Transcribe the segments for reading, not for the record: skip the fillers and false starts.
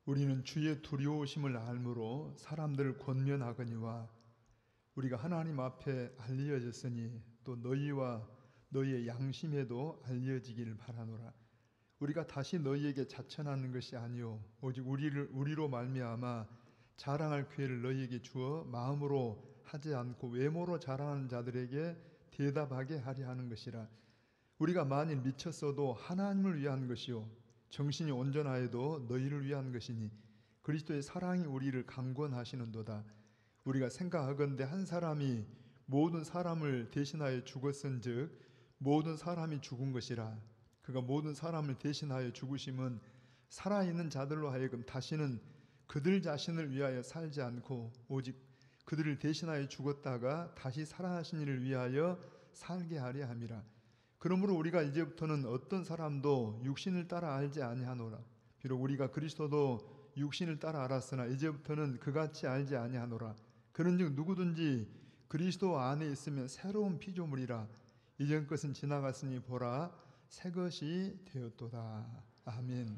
우리는 주의 두려우심을 알므로 사람들을 권면하거니와 우리가 하나님 앞에 알려졌으니 또 너희와 너희의 양심에도 알려지기를 바라노라. 우리가 다시 너희에게 자천하는 것이 아니요 오직 우리로 말미암아 자랑할 기회를 너희에게 주어 마음으로 하지 않고 외모로 자랑하는 자들에게 대답하게 하려 하는 것이라. 우리가 만일 미쳤어도 하나님을 위한 것이요 정신이 온전하여도 너희를 위한 것이니 그리스도의 사랑이 우리를 강권하시는도다. 우리가 생각하건대 한 사람이 모든 사람을 대신하여 죽었은즉 모든 사람이 죽은 것이라. 그가 모든 사람을 대신하여 죽으심은 살아있는 자들로 하여금 다시는 그들 자신을 위하여 살지 않고 오직 그들을 대신하여 죽었다가 다시 살아나신 이를 위하여 살게 하려 함이라. 그러므로 우리가 이제부터는 어떤 사람도 육신을 따라 알지 아니하노라. 비록 우리가 그리스도도 육신을 따라 알았으나 이제부터는 그같이 알지 아니하노라. 그런즉 누구든지 그리스도 안에 있으면 새로운 피조물이라. 이전 것은 지나갔으니 보라 새 것이 되었도다. 아멘.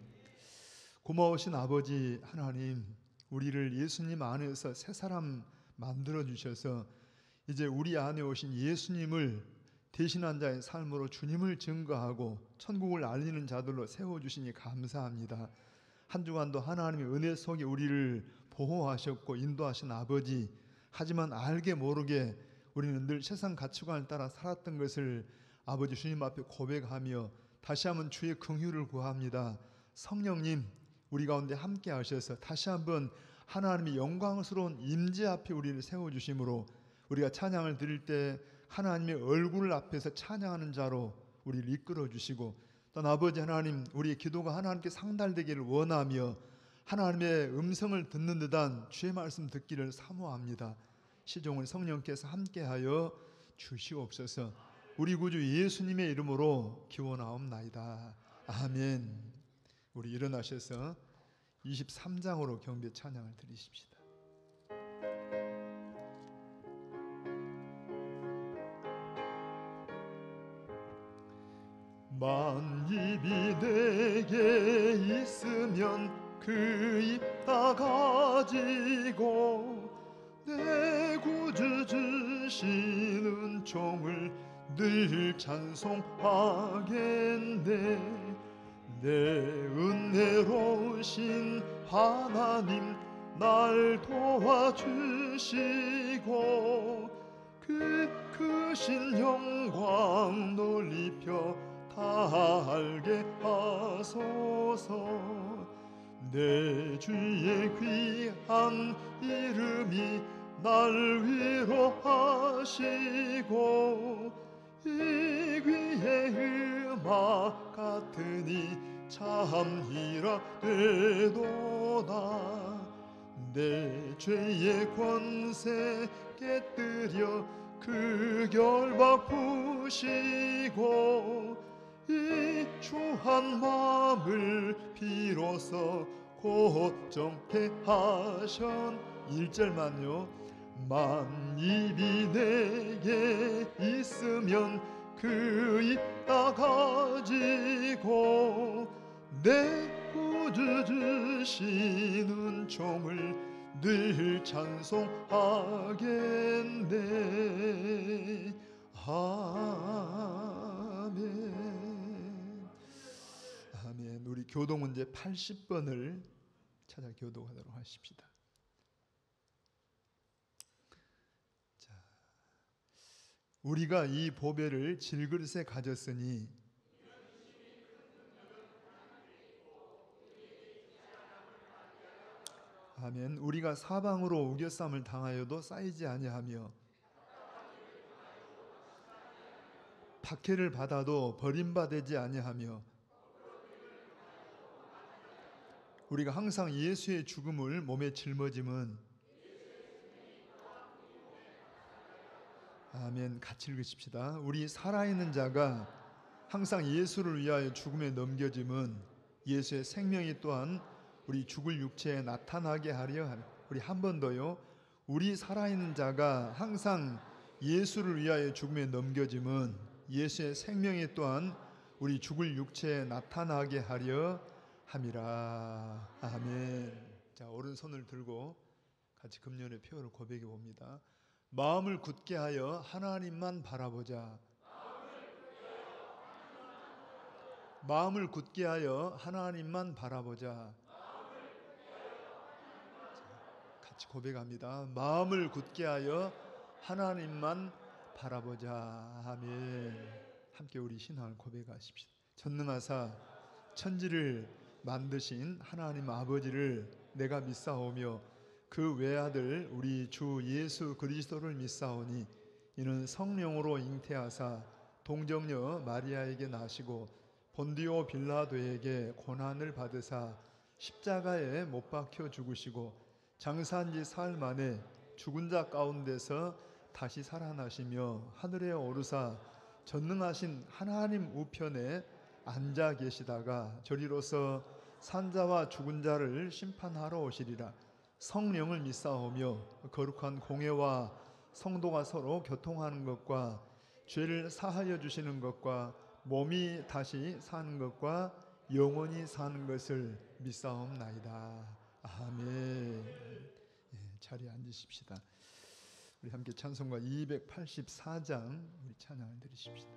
고마우신 아버지 하나님, 우리를 예수님 안에서 새 사람 만들어 주셔서 이제 우리 안에 오신 예수님을 대신한 자의 삶으로 주님을 증거하고 천국을 알리는 자들로 세워주시니 감사합니다. 한 주간도 하나님의 은혜 속에 우리를 보호하셨고 인도하신 아버지, 하지만 알게 모르게 우리는 늘 세상 가치관을 따라 살았던 것을 아버지 주님 앞에 고백하며 다시 한번 주의 긍휼을 구합니다. 성령님, 우리 가운데 함께 하셔서 다시 한번 하나님의 영광스러운 임재 앞에 우리를 세워주심으로 우리가 찬양을 드릴 때 하나님의 얼굴 앞에서 찬양하는 자로 우리를 이끌어 주시고, 또 아버지 하나님, 우리의 기도가 하나님께 상달되기를 원하며 하나님의 음성을 듣는 듯한 주의 말씀 듣기를 사모합니다. 시종을 성령께서 함께하여 주시옵소서. 우리 구주 예수님의 이름으로 기원하옵나이다. 아멘. 우리 일어나셔서 23장으로 경배 찬양을 드리십시다. 만입이 내게 있으면 그 입 다 가지고 내 구주 주신 은총을 늘 찬송하겠네. 내 은혜로우신 하나님 날 도와주시고 그 크신 영광 높여 다 알게 하소서. 내 주의 귀한 이름이 날 위로하시고 이 귀의 음악 같으니 참이라 되도다. 내 죄의 권세 깨뜨려 그 결박 푸시고 이 추한 마음을 비로소 고정케 하셨. 1절만요. 만입이 내게 있으면 그 입 다 가지고 내 구주 주신 은총을 늘 찬송하겠네. 아멘. 아멘. 우리 교도문제 80번을 찾아 교도하도록 하십시다. 자, 우리가 이 보배를 질그릇에 가졌으니 아멘. 우리가 사방으로 우겨쌈을 당하여도 쌓이지 아니하며 박해를 받아도 버림받지 아니하며 우리가 항상 예수의 죽음을 몸에 짊어짐은 아멘. 같이 읽으십시다. 우리 살아있는 자가 항상 예수를 위하여 죽음에 넘겨짐은 예수의 생명이 또한 우리 죽을 육체에 나타나게 하려 함. 우리 한 번 더요. 우리 살아있는 자가 항상 예수를 위하여 죽음에 넘겨짐은 예수의 생명이 또한 우리 죽을 육체에 나타나게 하려 함이라. 아멘. 자, 오른손을 들고 같이 금년의 표를 고백해 봅니다. 마음을 굳게 하여 하나님만 바라보자. 마음을 굳게 하여 하나님만 바라보자. 같이 고백합니다. 마음을 굳게 하여 하나님만 바라보자. 아멘. 함께 우리 신앙을 고백하십시다. 전능하사 천지를 만드신 하나님 아버지를 내가 믿사오며 그 외아들 우리 주 예수 그리스도를 믿사오니 이는 성령으로 잉태하사 동정녀 마리아에게 나시고 본디오 빌라도에게 고난을 받으사 십자가에 못 박혀 죽으시고 장사한 지 사흘 만에 죽은 자 가운데서 다시 살아나시며 하늘에 오르사 전능하신 하나님 우편에 앉아 계시다가 저리로서 산자와 죽은 자를 심판하러 오시리라. 성령을 믿사오며 거룩한 공회와 성도가 서로 교통하는 것과 죄를 사하여 주시는 것과 몸이 다시 사는 것과 영원히 사는 것을 믿사옵나이다. 아멘. 자리에 앉으십시다. 우리 함께 찬송가 284장 우리 찬양을 드리십시다.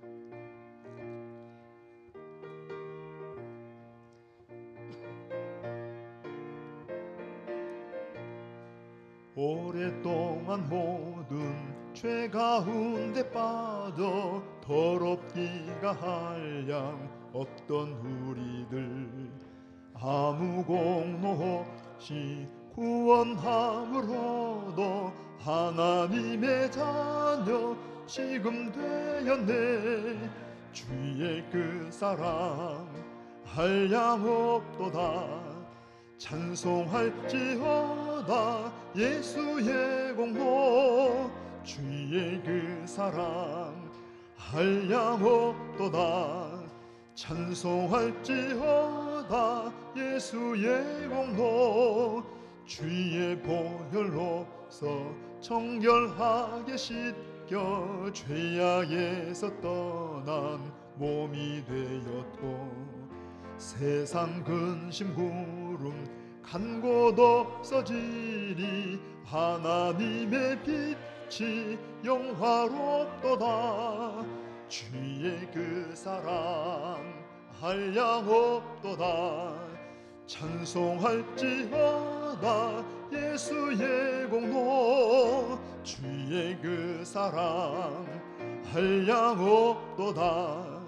오랫동안 모든 죄 가운데 빠져 더럽기가 한량 없던 우리들 아무 공로 없이 구원함으로도 하나님의 자녀 지금 되었네. 주의 그 사랑 한량 없도다. 찬송할지어다 예수의 공로. 주의 그 사랑 한량 없도다. 찬송할지어다 예수의 공로. 주의 보혈로서 정결하게 씻겨 죄악에서 떠난 몸이 되었고 세상 근심 구름 간 곳 없어지리. 하나님의 빛이 영화롭도다. 주의 그 사랑 한량 없도다. 찬송할지어다 예수의 공로. 주의 그 사랑 한량 없도다.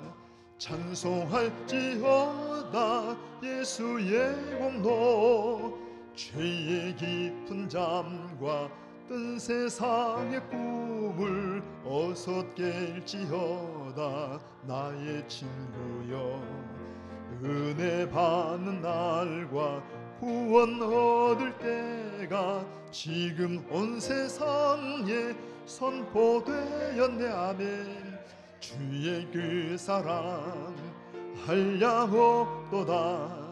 찬송할지어다 예수의 공로. 죄의 깊은 잠과 뜬 세상의 꿈을 어서 깰지어다 나의 친구여. 은혜 받는 날과 구원 얻을 때가 지금 온 세상에 선포되었네. 아멘. 주의 그 사랑 한량 없도다.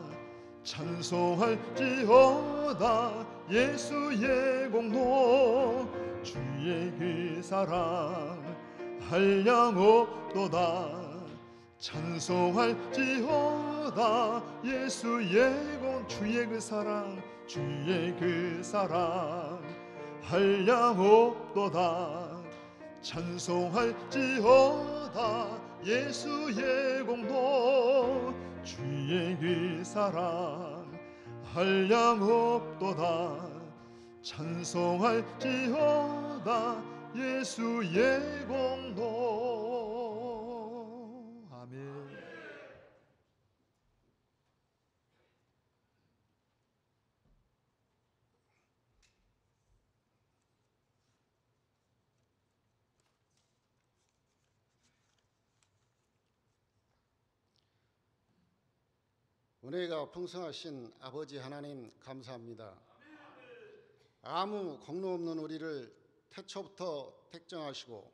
찬송할지어다 예수의 공로. 주의 그 사랑 한량 없도다. 찬송할지어다 예수의 공. 주의 그 사랑 주의 그 사랑 한량 없도다. 찬송할지어다 예수의 공로. 주의 그 사랑 한량 없도다. 찬송할지어다 예수의 공로. 아멘. 은혜가 풍성하신 아버지 하나님 감사합니다. 아무 공로 없는 우리를 태초부터 택정하시고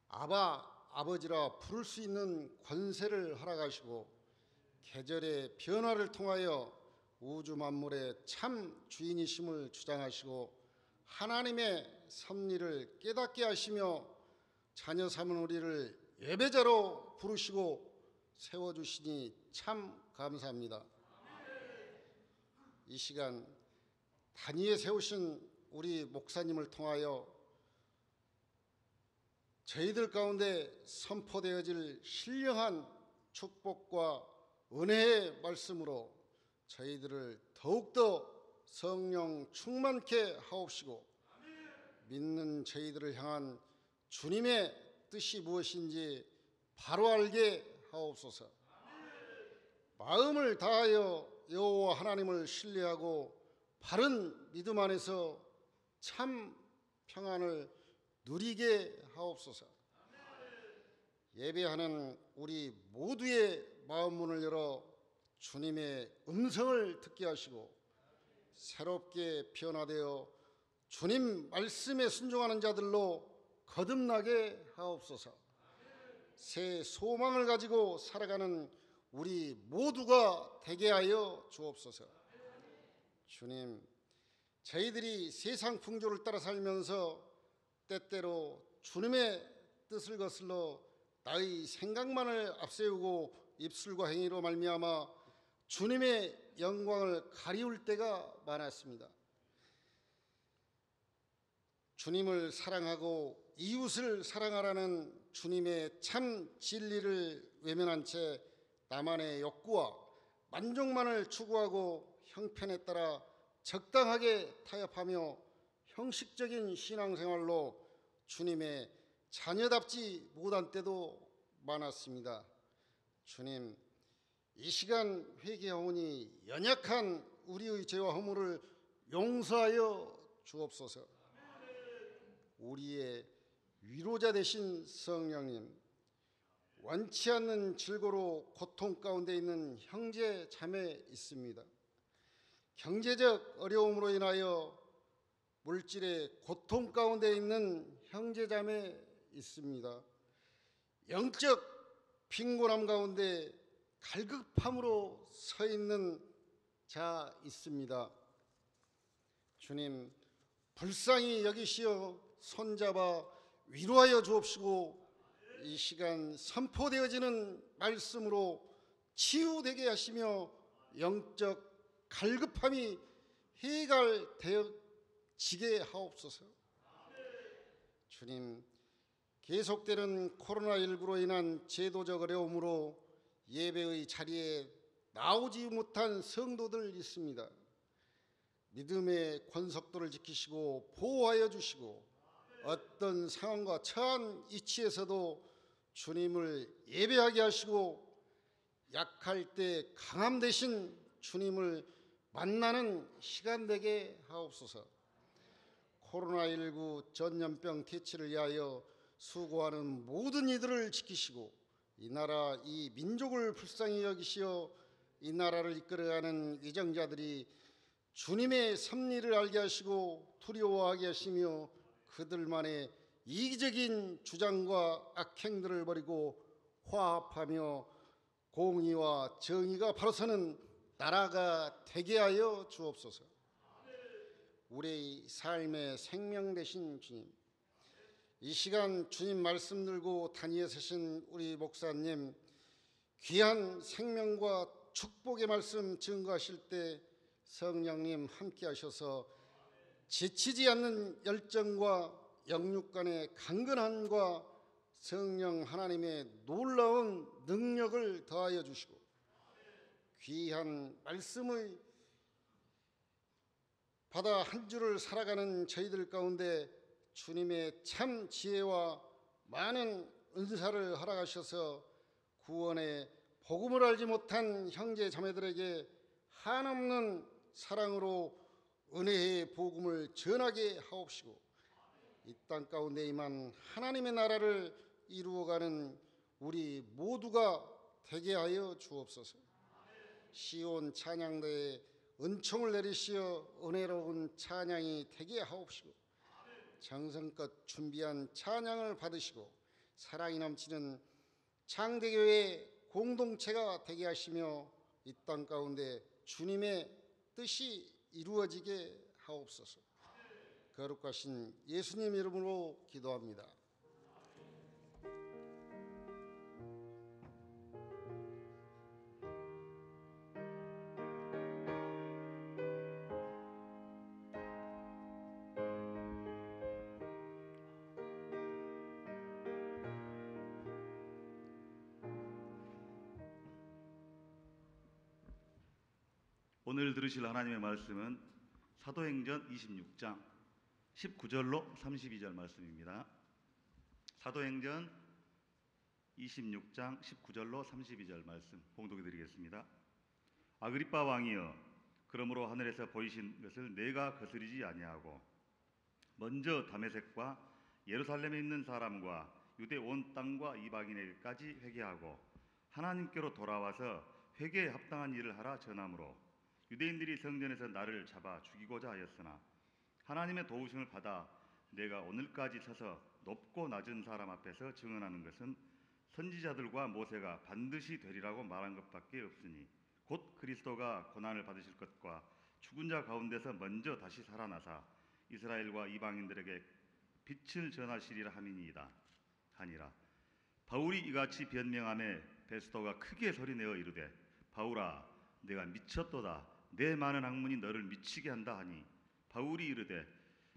아버지라 부를 수 있는 권세를 허락하시고 계절의 변화를 통하여 우주 만물의 참 주인이심을 주장하시고 하나님의 섭리를 깨닫게 하시며 자녀 삼은 우리를 예배자로 부르시고 세워주시니 참 감사합니다. 이 시간 단위에 세우신 우리 목사님을 통하여 저희들 가운데 선포되어질 신령한 축복과 은혜의 말씀으로 저희들을 더욱더 성령 충만케 하옵시고 믿는 저희들을 향한 주님의 뜻이 무엇인지 바로 알게 하옵소서. 마음을 다하여 여호와 하나님을 신뢰하고 바른 믿음 안에서 참 평안을 누리게 하옵소서. 예배하는 우리 모두의 마음 문을 열어 주님의 음성을 듣게 하시고 새롭게 변화되어 주님 말씀에 순종하는 자들로 거듭나게 하옵소서. 새 소망을 가지고 살아가는 우리 모두가 되게 하여 주옵소서. 주님, 저희들이 세상 풍조를 따라 살면서 때때로 주님의 뜻을 거슬러 나의 생각만을 앞세우고 입술과 행위로 말미암아 주님의 영광을 가리울 때가 많았습니다. 주님을 사랑하고 이웃을 사랑하라는 주님의 참 진리를 외면한 채 나만의 욕구와 만족만을 추구하고 형편에 따라 적당하게 타협하며 형식적인 신앙생활로 주님의 자녀답지 못한 때도 많았습니다. 주님, 이 시간 회개하오니 연약한 우리의 죄와 허물을 용서하여 주옵소서. 우리의 위로자 되신 성령님, 원치 않는 질고로 고통 가운데 있는 형제 자매 있습니다. 경제적 어려움으로 인하여 물질의 고통 가운데 있는 형제 자매 있습니다. 영적 빈곤함 가운데 갈급함으로 서 있는 자 있습니다. 주님, 불쌍히 여기시어 손잡아 위로하여 주옵시고 이 시간 선포되어지는 말씀으로 치유되게 하시며 영적 갈급함이 해결되어지게 하옵소서. 주님, 계속되는 코로나19로 인한 제도적 어려움으로 예배의 자리에 나오지 못한 성도들 있습니다. 믿음의 권속도를 지키시고 보호하여 주시고 어떤 상황과 처한 이치에서도 주님을 예배하게 하시고 약할 때 강함 되신 주님을 만나는 시간 되게 하옵소서. 코로나19 전염병 퇴치를 위하여 수고하는 모든 이들을 지키시고 이 나라 이 민족을 불쌍히 여기시어 이 나라를 이끌어가는 위정자들이 주님의 섭리를 알게 하시고 두려워하게 하시며 그들만의 이기적인 주장과 악행들을 버리고 화합하며 공의와 정의가 바로 서는 나라가 되게 하여 주옵소서. 우리의 삶의 생명 되신 주님, 이 시간 주님 말씀 들고 단위에 서신 우리 목사님 귀한 생명과 축복의 말씀 증거하실 때 성령님 함께 하셔서 지치지 않는 열정과 영육 간의 강건함과 성령 하나님의 놀라운 능력을 더하여 주시고 귀한 말씀의 받아 한 주를 살아가는 저희들 가운데 주님의 참 지혜와 많은 은사를 허락하셔서 구원의 복음을 알지 못한 형제 자매들에게 한없는 사랑으로 은혜의 복음을 전하게 하옵시고 이 땅 가운데 임한 하나님의 나라를 이루어가는 우리 모두가 되게 하여 주옵소서. 시온 찬양대에 은총을 내리시어 은혜로운 찬양이 되게 하옵시고 정성껏 준비한 찬양을 받으시고 사랑이 넘치는 창대교회 공동체가 되게 하시며 이 땅 가운데 주님의 뜻이 이루어지게 하옵소서. 거룩하신 예수님 이름으로 기도합니다. 오늘 들으실 하나님의 말씀은 사도행전 26장 19절로 32절 말씀입니다. 사도행전 26장 19절로 32절 말씀 봉독해 드리겠습니다. 아그리빠 왕이여, 그러므로 하늘에서 보이신 것을 내가 거스르지 아니하고 먼저 다메섹과 예루살렘에 있는 사람과 유대 온 땅과 이방인에게까지 회개하고 하나님께로 돌아와서 회개에 합당한 일을 하라 전함으로 유대인들이 성전에서 나를 잡아 죽이고자 하였으나 하나님의 도우심을 받아 내가 오늘까지 서서 높고 낮은 사람 앞에서 증언하는 것은 선지자들과 모세가 반드시 되리라고 말한 것밖에 없으니 곧 그리스도가 고난을 받으실 것과 죽은 자 가운데서 먼저 다시 살아나사 이스라엘과 이방인들에게 빛을 전하시리라 함이니이다 하니라. 바울이 이같이 변명하매 베스도가 크게 소리내어 이르되 바울아, 내가 미쳤도다. 내 많은 학문이 너를 미치게 한다 하니 바울이 이르되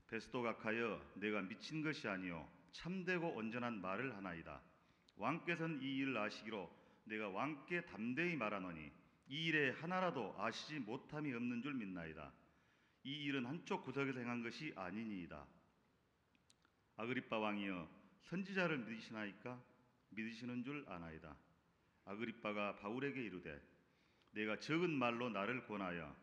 베스도 각하여 내가 미친 것이 아니요 참되고 온전한 말을 하나이다. 왕께서는 이 일을 아시기로 내가 왕께 담대히 말하노니 이 일에 하나라도 아시지 못함이 없는 줄 믿나이다. 이 일은 한쪽 구석에서 행한 것이 아니니이다. 아그리빠 왕이여, 선지자를 믿으시나이까? 믿으시는 줄 아나이다. 아그리빠가 바울에게 이르되 내가 적은 말로 나를 권하여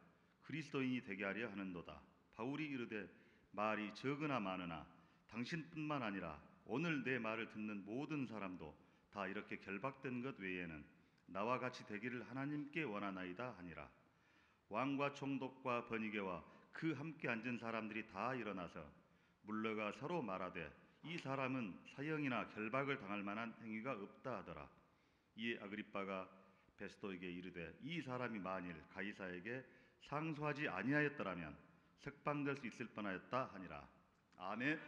그리스도인이 되게 하려 하는도다. 바울이 이르되 말이 적으나 많으나 당신뿐만 아니라 오늘 내 말을 듣는 모든 사람도 다 이렇게 결박된 것 외에는 나와 같이 되기를 하나님께 원하나이다 하니라. 왕과 총독과 번이게와 그 함께 앉은 사람들이 다 일어나서 물러가 서로 말하되 이 사람은 사형이나 결박을 당할 만한 행위가 없다 하더라. 이에 아그리빠가 베스도에게 이르되 이 사람이 만일 가이사에게 상소하지 아니하였더라면 석방될 수 있을 뻔하였다 하니라. 아멘.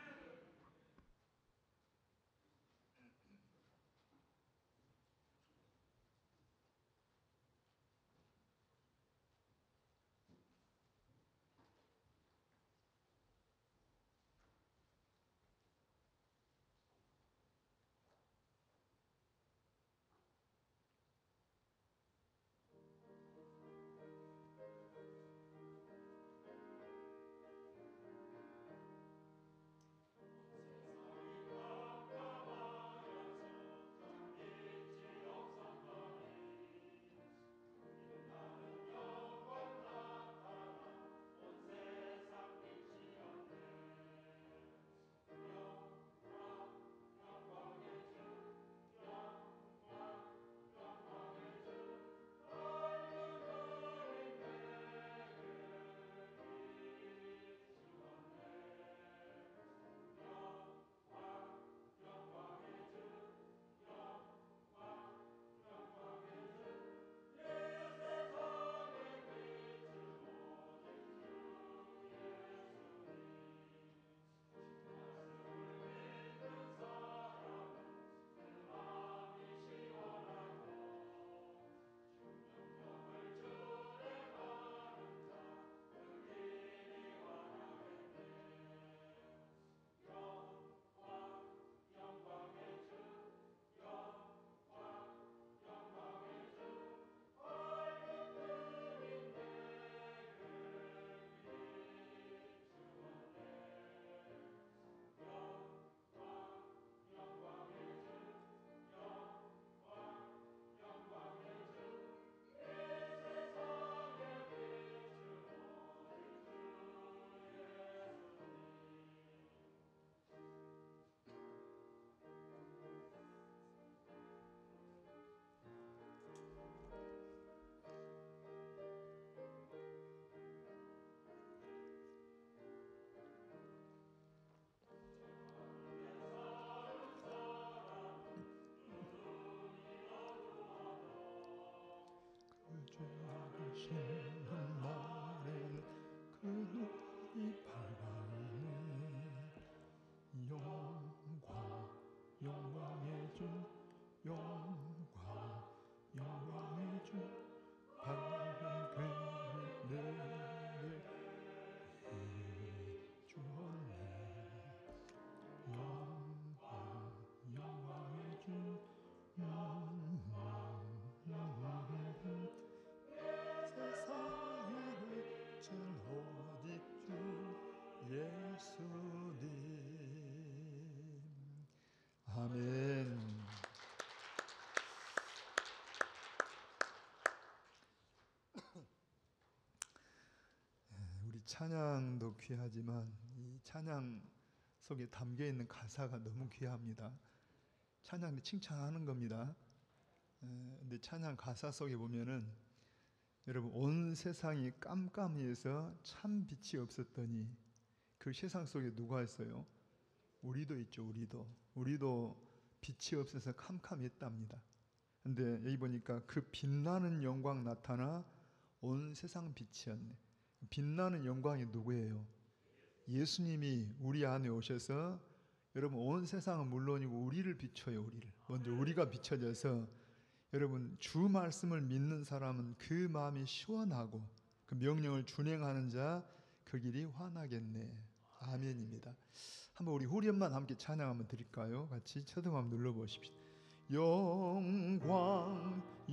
찬양도 귀하지만 이 찬양 속에 담겨 있는 가사가 너무 귀합니다. 찬양이 칭찬하는 겁니다. 근데 찬양 가사 속에 보면은 여러분 온 세상이 깜깜해서 참 빛이 없었더니 그 세상 속에 누가 있어요? 우리도 있죠. 우리도 빛이 없어서 캄캄했답니다. 근데 여기 보니까 그 빛나는 영광 나타나 온 세상 빛이었네. 빛나는 영광이 누구예요? 예수님이 우리 안에 오셔서 여러분 온 세상은 물론이고 우리를 비춰요. 먼저 우리가 비춰져서 여러분 주 말씀을 믿는 사람은 그 마음이 시원하고 그 명령을 준행하는 자 그 길이 환하겠네. 아멘입니다. 한번 우리 후렴만 함께 찬양 한번 드릴까요? 같이 초등 한번 눌러보십시오.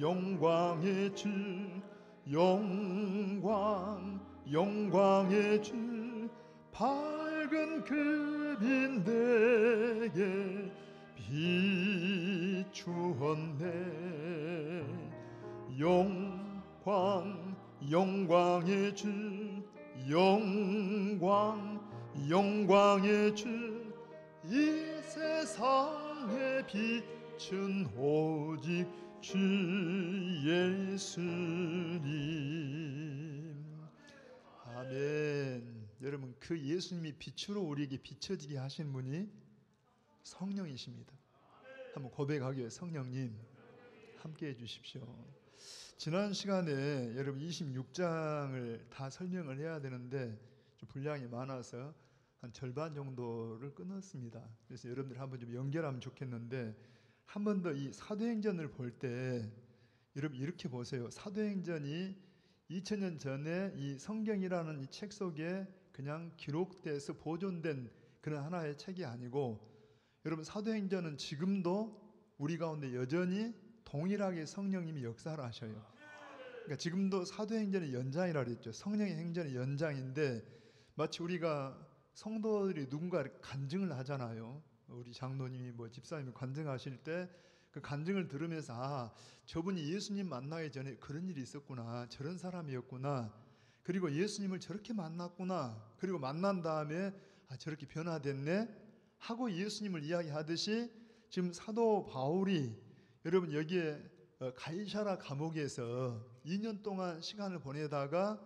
영광의 주 영광의 주 밝은 그 빛 내게 비추었네. 영광의 주 영광의 주 이 세상의 빛은 오직 주 예수님. 아멘. 여러분 그 예수님이 빛으로 우리에게 비춰지게 하신 분이 성령이십니다. 한번 고백하기 위해 성령님 함께 해주십시오. 지난 시간에 여러분 26장을 다 설명을 해야 되는데 좀 분량이 많아서 한 절반 정도를 끊었습니다. 그래서 여러분들 한번 좀 연결하면 좋겠는데 한 번 더 이 사도행전을 볼 때 여러분 이렇게 보세요. 사도행전이 2000년 전에 이 성경이라는 이 책 속에 그냥 기록돼서 보존된 그런 하나의 책이 아니고 여러분 사도행전은 지금도 우리 가운데 여전히 동일하게 성령님이 역사를 하셔요. 그러니까 지금도 사도행전의 연장이라 그랬죠. 성령의 행전의 연장인데 마치 우리가 성도들이 누군가 간증을 하잖아요. 우리 장로님이 집사님이 간증하실 때 그 간증을 들으면서 아 저분이 예수님 만나기 전에 그런 일이 있었구나, 저런 사람이었구나, 그리고 예수님을 저렇게 만났구나, 그리고 만난 다음에 아 저렇게 변화됐네 하고 예수님을 이야기하듯이 지금 사도 바울이 여러분 여기에 가이사랴 감옥에서 2년 동안 시간을 보내다가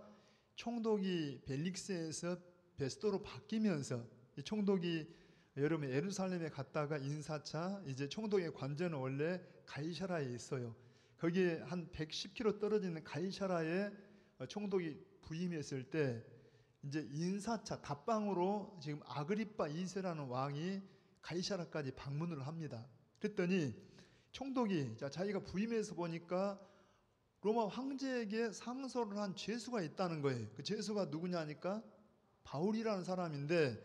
총독이 벨릭스에서 베스도로 바뀌면서 이 총독이 여러분 예루살렘에 갔다가 인사차 이제 총독의 관저는 원래 가이사랴에 있어요. 거기에 한 110km 떨어지는 가이사랴에 총독이 부임했을 때 이제 인사차 답방으로 지금 아그리빠 2세라는 왕이 가이사랴까지 방문을 합니다. 그랬더니 총독이 자기가 부임해서 보니까 로마 황제에게 상소를 한 죄수가 있다는 거예요. 그 죄수가 누구냐니까 바울이라는 사람인데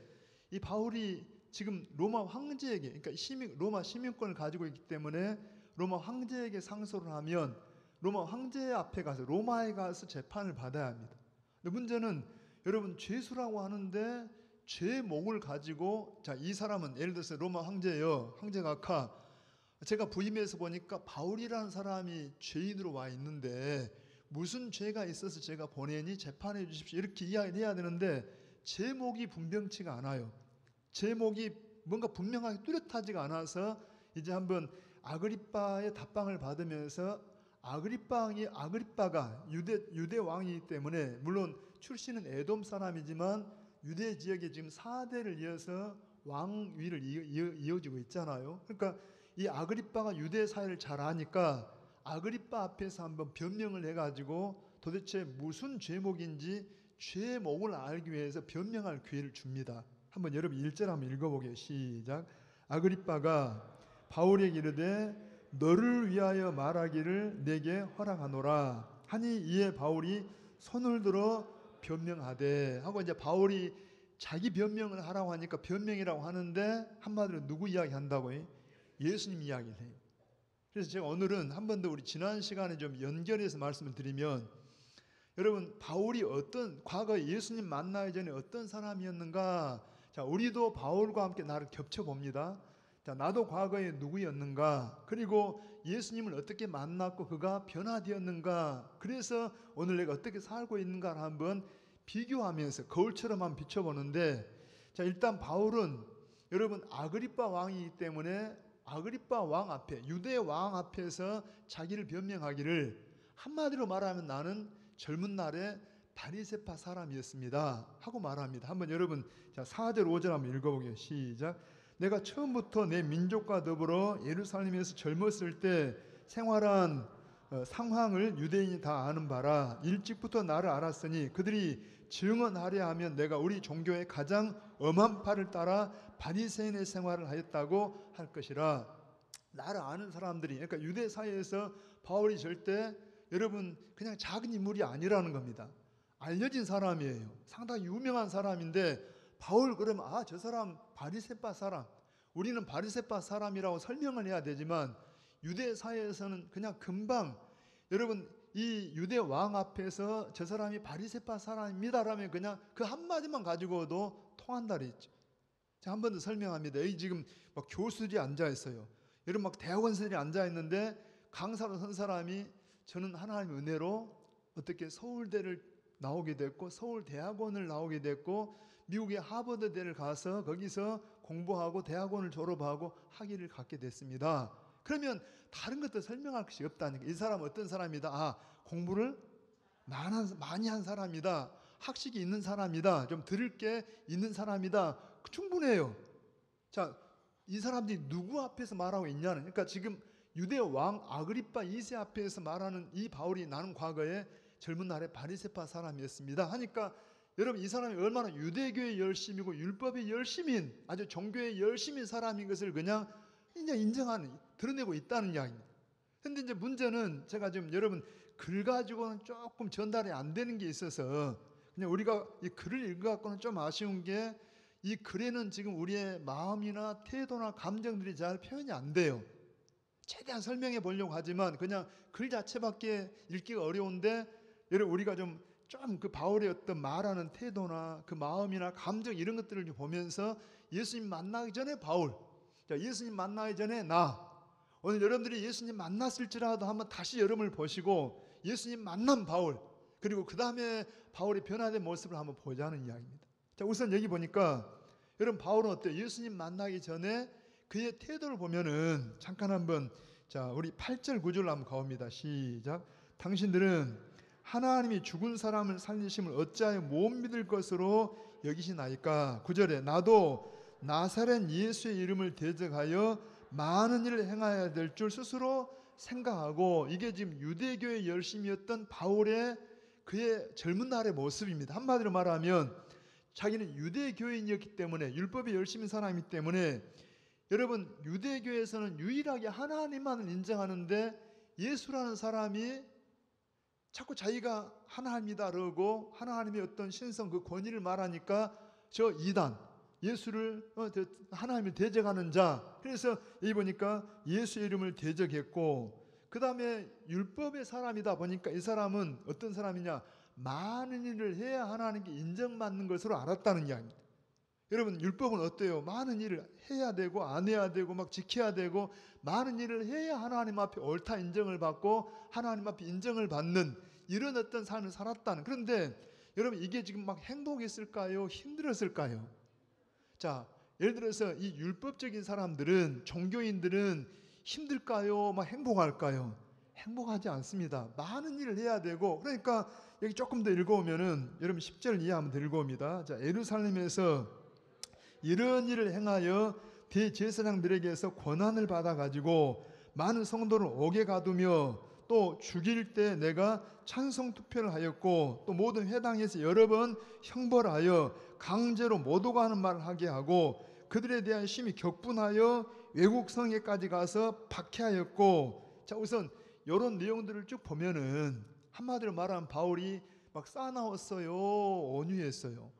이 바울이 지금 로마 황제에게 그러니까 로마 시민권을 가지고 있기 때문에 로마 황제에게 상소를 하면 로마 황제 앞에 가서 로마에 가서 재판을 받아야 합니다. 근데 문제는 여러분 죄수라고 하는데 죄목을 가지고 자 이 사람은 예를 들어서 로마 황제예요. 황제각하 제가 부임해서 보니까 바울이라는 사람이 죄인으로 와 있는데 무슨 죄가 있어서 제가 보내니 재판해 주십시오. 이렇게 이야기를 해야 되는데 제목이 분명치가 않아요. 제목이 뭔가 분명하게 뚜렷하지가 않아서 이제 한번 아그리빠의 답방을 받으면서 아그리빠가 유대 왕이기 때문에 물론 출신은 에돔 사람이지만 유대 지역에 지금 4대를 이어서 왕위를 이어지고 있잖아요. 그러니까 이 아그리빠가 유대 사회를 잘 아니까 아그리빠 앞에서 한번 변명을 해가지고 도대체 무슨 죄목인지 죄목을 알기 위해서 변명할 기회를 줍니다. 한번 여러분 1절 한번 읽어보게요. 시작. 아그리빠가 바울에게 이르되 너를 위하여 말하기를 내게 허락하노라 하니 이에 바울이 손을 들어 변명하되 하고 이제 바울이 자기 변명을 하라고 하니까 변명이라고 하는데 한마디로 누구 이야기한다고요? 예수님 이야기를 해요. 그래서 제가 오늘은 한 번 더 우리 지난 시간에 좀 연결해서 말씀을 드리면 여러분 바울이 어떤 과거에 예수님 만나기 전에 어떤 사람이었는가? 자 우리도 바울과 함께 나를 겹쳐봅니다. 자 나도 과거에 누구였는가? 그리고 예수님을 어떻게 만났고 그가 변화되었는가? 그래서 오늘 내가 어떻게 살고 있는가를 한번 비교하면서 거울처럼 한번 비춰보는데, 자, 일단 바울은 여러분 아그리빠 왕이기 때문에 아그리빠 왕 앞에, 유대 왕 앞에서 자기를 변명하기를, 한마디로 말하면 나는 젊은 날에 바리새파 사람이었습니다 하고 말합니다. 한번 여러분, 자, 4절 5절 한번 읽어보게요. 시작. 내가 처음부터 내 민족과 더불어 예루살렘에서 젊었을 때 생활한 상황을 유대인이 다 아는 바라. 일찍부터 나를 알았으니 그들이 증언하려 하면 내가 우리 종교의 가장 엄한 파를 따라 바리새인의 생활을 하였다고 할 것이라. 나를 아는 사람들이, 그러니까 유대 사회에서 바울이 절대 여러분 그냥 작은 인물이 아니라는 겁니다. 알려진 사람이에요. 상당히 유명한 사람인데 바울 그러면 아, 저 사람 바리새파 사람, 우리는 바리새파 사람이라고 설명을 해야 되지만 유대 사회에서는 그냥 금방 여러분 이 유대 왕 앞에서 저 사람이 바리새파 사람입니다라면 그냥 그 한마디만 가지고도 통한다 그랬죠. 자, 한 번 더 설명합니다. 여기 지금 막 교수들이 앉아 있어요. 여러분 막 대학원생들이 앉아 있는데 강사로 선 사람이 저는 하나님의 은혜로 어떻게 서울대를 나오게 됐고 서울대학원을 나오게 됐고 미국의 하버드대를 가서 거기서 공부하고 대학원을 졸업하고 학위를 갖게 됐습니다. 그러면 다른 것도 설명할 것이 없다는 거예요. 이 사람은 어떤 사람이다. 아, 공부를 많이 한 사람이다. 학식이 있는 사람이다. 좀 들을 게 있는 사람이다. 충분해요. 자, 이 사람들이 누구 앞에서 말하고 있냐는, 그러니까 지금 유대 왕 아그리빠 2세 앞에서 말하는 이 바울이 나는 과거에 젊은 날에 바리새파 사람이었습니다 하니까 여러분 이 사람이 얼마나 유대교의 열심이고 율법의 열심인, 아주 종교의 열심인 사람인 것을 그냥 인정하는, 드러내고 있다는 이야기입니다. 근데 이제 문제는 제가 지금 여러분 글 가지고는 조금 전달이 안 되는 게 있어서 그냥 우리가 이 글을 읽어갖고는 좀 아쉬운 게, 이 글에는 지금 우리의 마음이나 태도나 감정들이 잘 표현이 안 돼요. 최대한 설명해 보려고 하지만 그냥 글 자체밖에 읽기가 어려운데, 여러분 우리가 좀 그 바울의 어떤 말하는 태도나 그 마음이나 감정 이런 것들을 보면서 예수님 만나기 전에 바울, 자, 예수님 만나기 전에 나, 오늘 여러분들이 예수님 만났을지라도 한번 다시 여러분을 보시고 예수님 만난 바울, 그리고 그 다음에 바울이 변화된 모습을 한번 보자는 이야기입니다. 자, 우선 여기 보니까 여러분 바울은 어때요? 예수님 만나기 전에 그의 태도를 보면은 잠깐 한번, 자, 우리 8절 9절로 한번 가봅니다. 시작. 당신들은 하나님이 죽은 사람을 살리심을 어찌하여 못 믿을 것으로 여기시나이까. 9절에 나도 나사렛 예수의 이름을 대적하여 많은 일을 행해야 될 줄 스스로 생각하고, 이게 지금 유대교의 열심이었던 바울의 그의 젊은 날의 모습입니다. 한마디로 말하면 자기는 유대교인이었기 때문에, 율법의 열심인 사람이기 때문에, 여러분 유대교에서는 유일하게 하나님만을 인정하는데 예수라는 사람이 자꾸 자기가 하나님이다 그러고 하나님의 어떤 신성 그 권위를 말하니까 저 이단, 예수를 하나님을 대적하는 자, 그래서 여기 보니까 예수의 이름을 대적했고, 그 다음에 율법의 사람이다 보니까 이 사람은 어떤 사람이냐, 많은 일을 해야 하나님께 인정받는 것으로 알았다는 이야기입니다. 여러분 율법은 어때요? 많은 일을 해야 되고 안 해야 되고 막 지켜야 되고 많은 일을 해야 하나님 앞에 옳다 인정을 받고 하나님 앞에 인정을 받는 이런 어떤 삶을 살았다는. 그런데 여러분 이게 지금 막 행복했을까요? 힘들었을까요? 자, 예를 들어서 이 율법적인 사람들은, 종교인들은 힘들까요? 막 행복할까요? 행복하지 않습니다. 많은 일을 해야 되고, 그러니까 여기 조금 더 읽어오면은 여러분 10절 이하 한번 더 읽어옵니다. 자, 예루살렘에서 이런 일을 행하여 대제사장들에게서 권한을 받아가지고 많은 성도를 옥에 가두며 또 죽일 때 내가 찬송 투표를 하였고, 또 모든 회당에서 여러 번 형벌하여 강제로 못 오고 하는 말을 하게 하고 그들에 대한 심히 격분하여 외국 성에까지 가서 박해하였고. 자, 우선 이런 내용들을 쭉 보면은 한마디로 말하면 바울이 막 싸나웠어요, 온유했어요?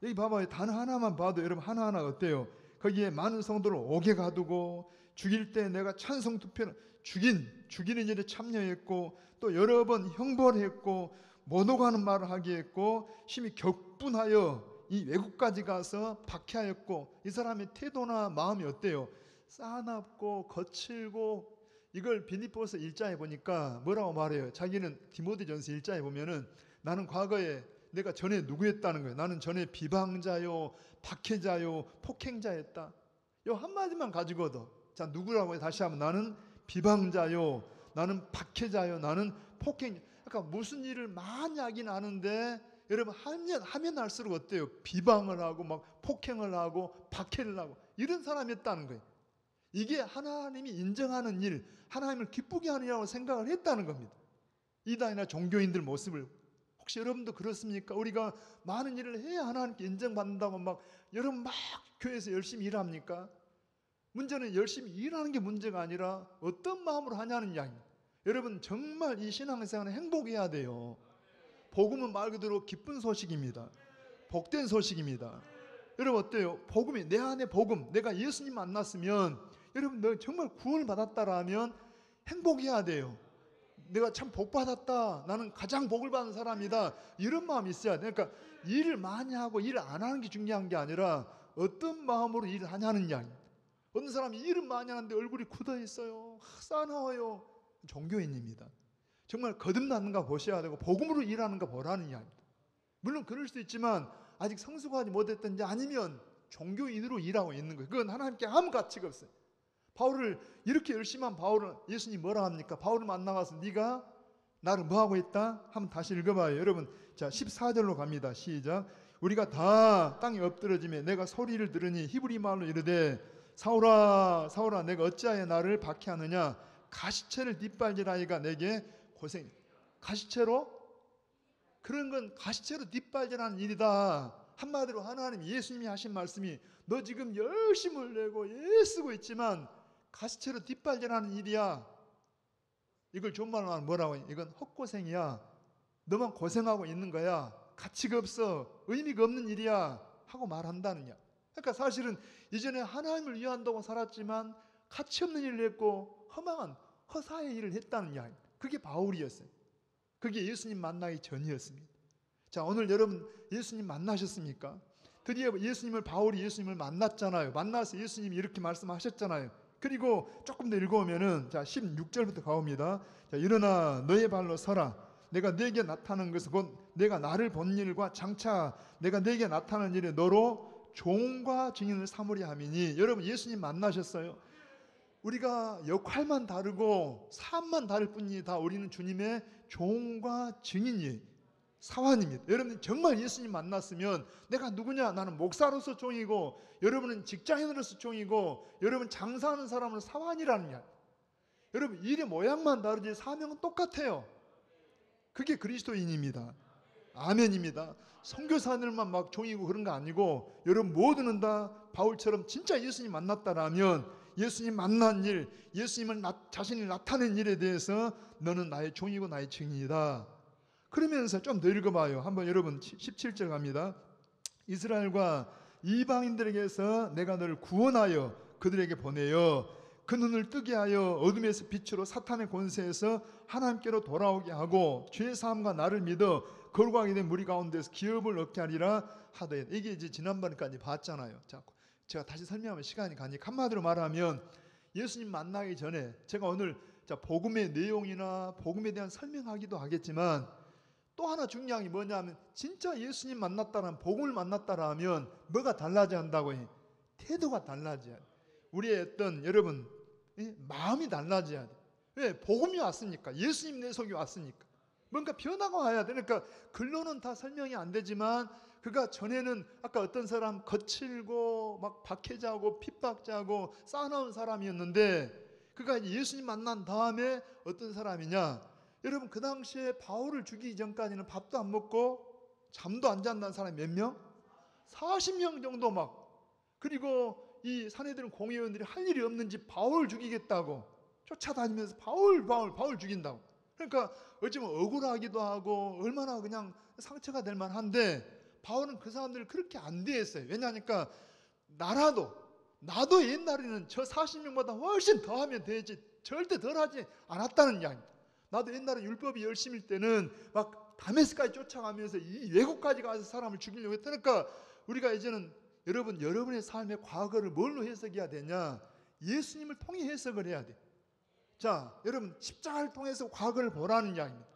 여기 봐봐요. 단 하나만 봐도 여러분 하나하나 어때요? 거기에 많은 성도를 옥에 가두고 죽일 때 내가 찬송 투표를, 죽이는 일에 참여했고 또 여러 번 형벌했고 못 오가는 말을 하게 했고 심히 격분하여 이 외국까지 가서 박해하였고. 이 사람의 태도나 마음이 어때요? 싸납고 거칠고. 이걸 빌립보서 1장에 보니까 뭐라고 말해요? 자기는 디모데전서 1장에 보면은 나는 과거에 내가 전에 누구였다는 거예요. 나는 전에 비방자요, 박해자요, 폭행자였다. 요 한마디만 가지고도 자 누구라고 해? 다시 한번 나는 비방자요, 나는 박해자요, 나는 폭행. 그러니까 무슨 일을 많이 하긴 하는데 여러분 하면 할수록 어때요? 비방을 하고 막 폭행을 하고 박해를 하고 이런 사람이었다는 거예요. 이게 하나님이 인정하는 일, 하나님을 기쁘게 하는 일이라고 생각을 했다는 겁니다. 이단이나 종교인들 모습을 혹시 여러분도 그렇습니까? 우리가 많은 일을 해야 하나님께 인정받는다고 막 여러분 막 교회에서 열심히 일합니까? 문제는 열심히 일하는 게 문제가 아니라 어떤 마음으로 하냐는 이야기입니다. 여러분 정말 이 신앙생활은 행복해야 돼요. 복음은 말 그대로 기쁜 소식입니다. 복된 소식입니다. 여러분 어때요? 복음이 내 안에 복음, 내가 예수님 만났으면 여러분 너 정말 구원을 받았다라면 행복해야 돼요. 내가 참 복 받았다. 나는 가장 복을 받은 사람이다. 이런 마음이 있어야 돼. 그러니까 일을 많이 하고 일을 안 하는 게 중요한 게 아니라 어떤 마음으로 일을 하냐는 이야기. 어떤 사람이 일은 많이 하는데 얼굴이 굳어 있어요. 싸나워요. 종교인입니다. 정말 거듭났는가 보셔야 되고 복음으로 일하는가 보라는 이야기입니다. 물론 그럴 수도 있지만 아직 성숙하지 못했든지 아니면 종교인으로 일하고 있는 거예요. 그건 하나님께 아무 가치가 없어요. 바울을 이렇게 열심히 한 바울은 예수님 뭐라 합니까? 바울을 만나가서 네가 나를 뭐하고 있다? 한번 다시 읽어봐요. 여러분 자 14절로 갑니다. 시작. 우리가 다 땅에 엎드러지며 내가 소리를 들으니 히브리 말로 이르되 사울아 사울아 내가 어찌하여 나를 박해하느냐? 가시채를 뒷발질하기가 내게 고생. 가시채로? 그런 건 가시채로 뒷발질하는 일이다. 한마디로 하나님 예수님이 하신 말씀이 너 지금 열심을 내고 애쓰고 있지만 가시채로 뒷발질하는 일이야. 이걸 존말로 하면 뭐라고 해? 이건 헛고생이야. 너만 고생하고 있는 거야. 가치가 없어. 의미가 없는 일이야. 하고 말한다는 야. 그러니까 사실은 이전에 하나님을 위한다고 살았지만 가치 없는 일을 했고 허망한 허사의 일을 했다는 이야기. 그게 바울이었어요. 그게 예수님 만나기 전이었습니다. 자 오늘 여러분 예수님 만나셨습니까? 드디어 바울이 예수님을 만났잖아요. 만나서 예수님이 이렇게 말씀하셨잖아요. 그리고 조금 더 읽어오면은 자 16절부터 가옵니다. 자 일어나 너의 발로 서라. 내가 네게 나타나는 것은 곧 내가 나를 본 일과 장차 내가 네게 나타나는 일에 너로 종과 증인을 삼으려 함이니. 여러분 예수님 만나셨어요. 우리가 역할만 다르고 삶만 다를 뿐이다. 우리는 주님의 종과 증인이에요. 사환입니다. 여러분 정말 예수님 만났으면 내가 누구냐? 나는 목사로서 종이고 여러분은 직장인으로서 종이고 여러분 장사하는 사람은 사환이라는 이야기. 여러분 일의 모양만 다르지 사명은 똑같아요. 그게 그리스도인입니다. 아멘입니다. 선교사들만 막 종이고 그런 거 아니고 여러분 모두는 다 바울처럼 진짜 예수님 만났다라면 예수님 만난 일, 예수님을 자신이 나타낸 일에 대해서 너는 나의 종이고 나의 증인이다. 그러면서 좀 더 읽어봐요. 한번 여러분 17절 갑니다. 이스라엘과 이방인들에게서 내가 너를 구원하여 그들에게 보내어 그 눈을 뜨게 하여 어둠에서 빛으로 사탄의 권세에서 하나님께로 돌아오게 하고 죄 사함과 나를 믿어 거룩하게 된 무리 가운데서 기업을 얻게 하리라 하되. 이게 이제 지난번까지 봤잖아요. 자, 제가 다시 설명하면 시간이 가니까 한마디로 말하면 예수님 만나기 전에 제가 오늘 복음의 내용이나 복음에 대한 설명하기도 하겠지만 또 하나 중요한 게 뭐냐면 진짜 예수님 만났다라면 복음을 만났다라면 뭐가 달라져야 한다고 해? 태도가 달라져야 돼. 우리의 어떤 여러분 마음이 달라져야 돼. 왜? 복음이 왔으니까. 예수님 내 속에 왔으니까. 뭔가 변화가 와야 돼. 그러니까 글로는 다 설명이 안 되지만 그가 전에는 아까 어떤 사람 거칠고 막 박해자고 핍박자고 싸나운 사람이었는데 그가 예수님 만난 다음에 어떤 사람이냐? 여러분 그 당시에 바울을 죽이기 전까지는 밥도 안 먹고 잠도 안 잔다는 사람이 몇 명? 40명 정도 막. 그리고 이 사내들은 공회원들이 할 일이 없는지 바울 죽이겠다고 쫓아다니면서 바울 죽인다고. 그러니까 어쩌면 억울하기도 하고 얼마나 그냥 상처가 될 만한데 바울은 그 사람들을 그렇게 안 대했어요. 왜냐하니까 나도 옛날에는 저 40명보다 훨씬 더 하면 되지 절대 덜 하지 않았다는 이야기입니다. 나도 옛날에 율법이 열심일 때는 막 다메스까지 쫓아가면서 이 외국까지 가서 사람을 죽이려고 했다니까. 우리가 이제는 여러분의 삶의 과거를 뭘로 해석해야 되냐? 예수님을 통해 해석을 해야 돼. 자, 여러분 십자가를 통해서 과거를 보라는 이야기입니다.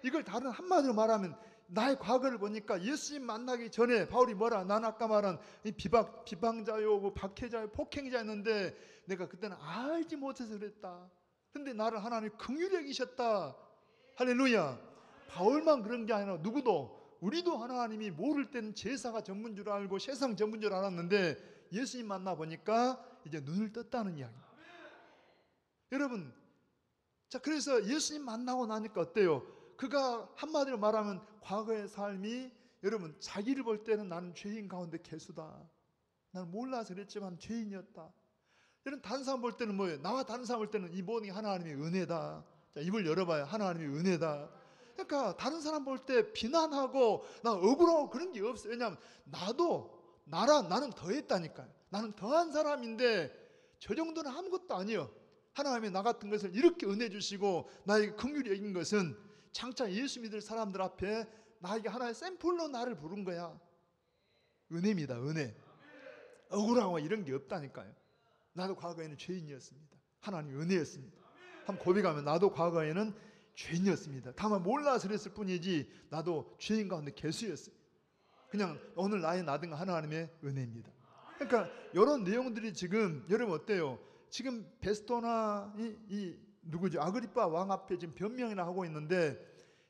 이걸 다른 한마디로 말하면 나의 과거를 보니까 예수님 만나기 전에 바울이 뭐라, 난 아까 말한 이 비방자요, 박해자요, 폭행자였는데 내가 그때는 알지 못해서 그랬다. 근데 나를 하나님 긍휼히 여기셨다. 할렐루야. 바울만 그런 게 아니라 누구도, 우리도 하나님이 모를 때는 제사가 전문 줄 알고 세상 전문 줄 알았는데 예수님 만나 보니까 이제 눈을 떴다는 이야기. 여러분, 자, 그래서 예수님 만나고 나니까 어때요? 그가 한마디로 말하면 과거의 삶이, 여러분, 자기를 볼 때는 나는 죄인 가운데 개수다. 나는 몰라서 그랬지만 죄인이었다. 여러분, 다른 사람 볼 때는 뭐예요? 나와 다른 사람 볼 때는 이 모든 게 하나님의 은혜다. 자, 입을 열어봐요. 하나님의 은혜다. 그러니까 다른 사람 볼 때 비난하고 나 억울하고 그런 게 없어요. 왜냐하면 나는 더했다니까요. 나는 더한 사람인데 저 정도는 아무것도 아니에요. 하나님이 나 같은 것을 이렇게 은혜 주시고 나에게 긍휼히 여긴 것은 장차 예수 믿을 사람들 앞에 나에게 하나의 샘플로 나를 부른 거야. 은혜입니다. 은혜. 억울하고 이런 게 없다니까요. 나도 과거에는 죄인이었습니다. 하나님 은혜였습니다. 한번 고백하면 나도 과거에는 죄인이었습니다. 다만 몰라서 그랬을 뿐이지 나도 죄인 가운데 개수였어요. 그냥 오늘 나의 나든 하나님의 은혜입니다. 그러니까 이런 내용들이 지금 여러분 어때요? 지금 베스토나 누구죠? 아그리빠 왕 앞에 지금 변명이나 하고 있는데,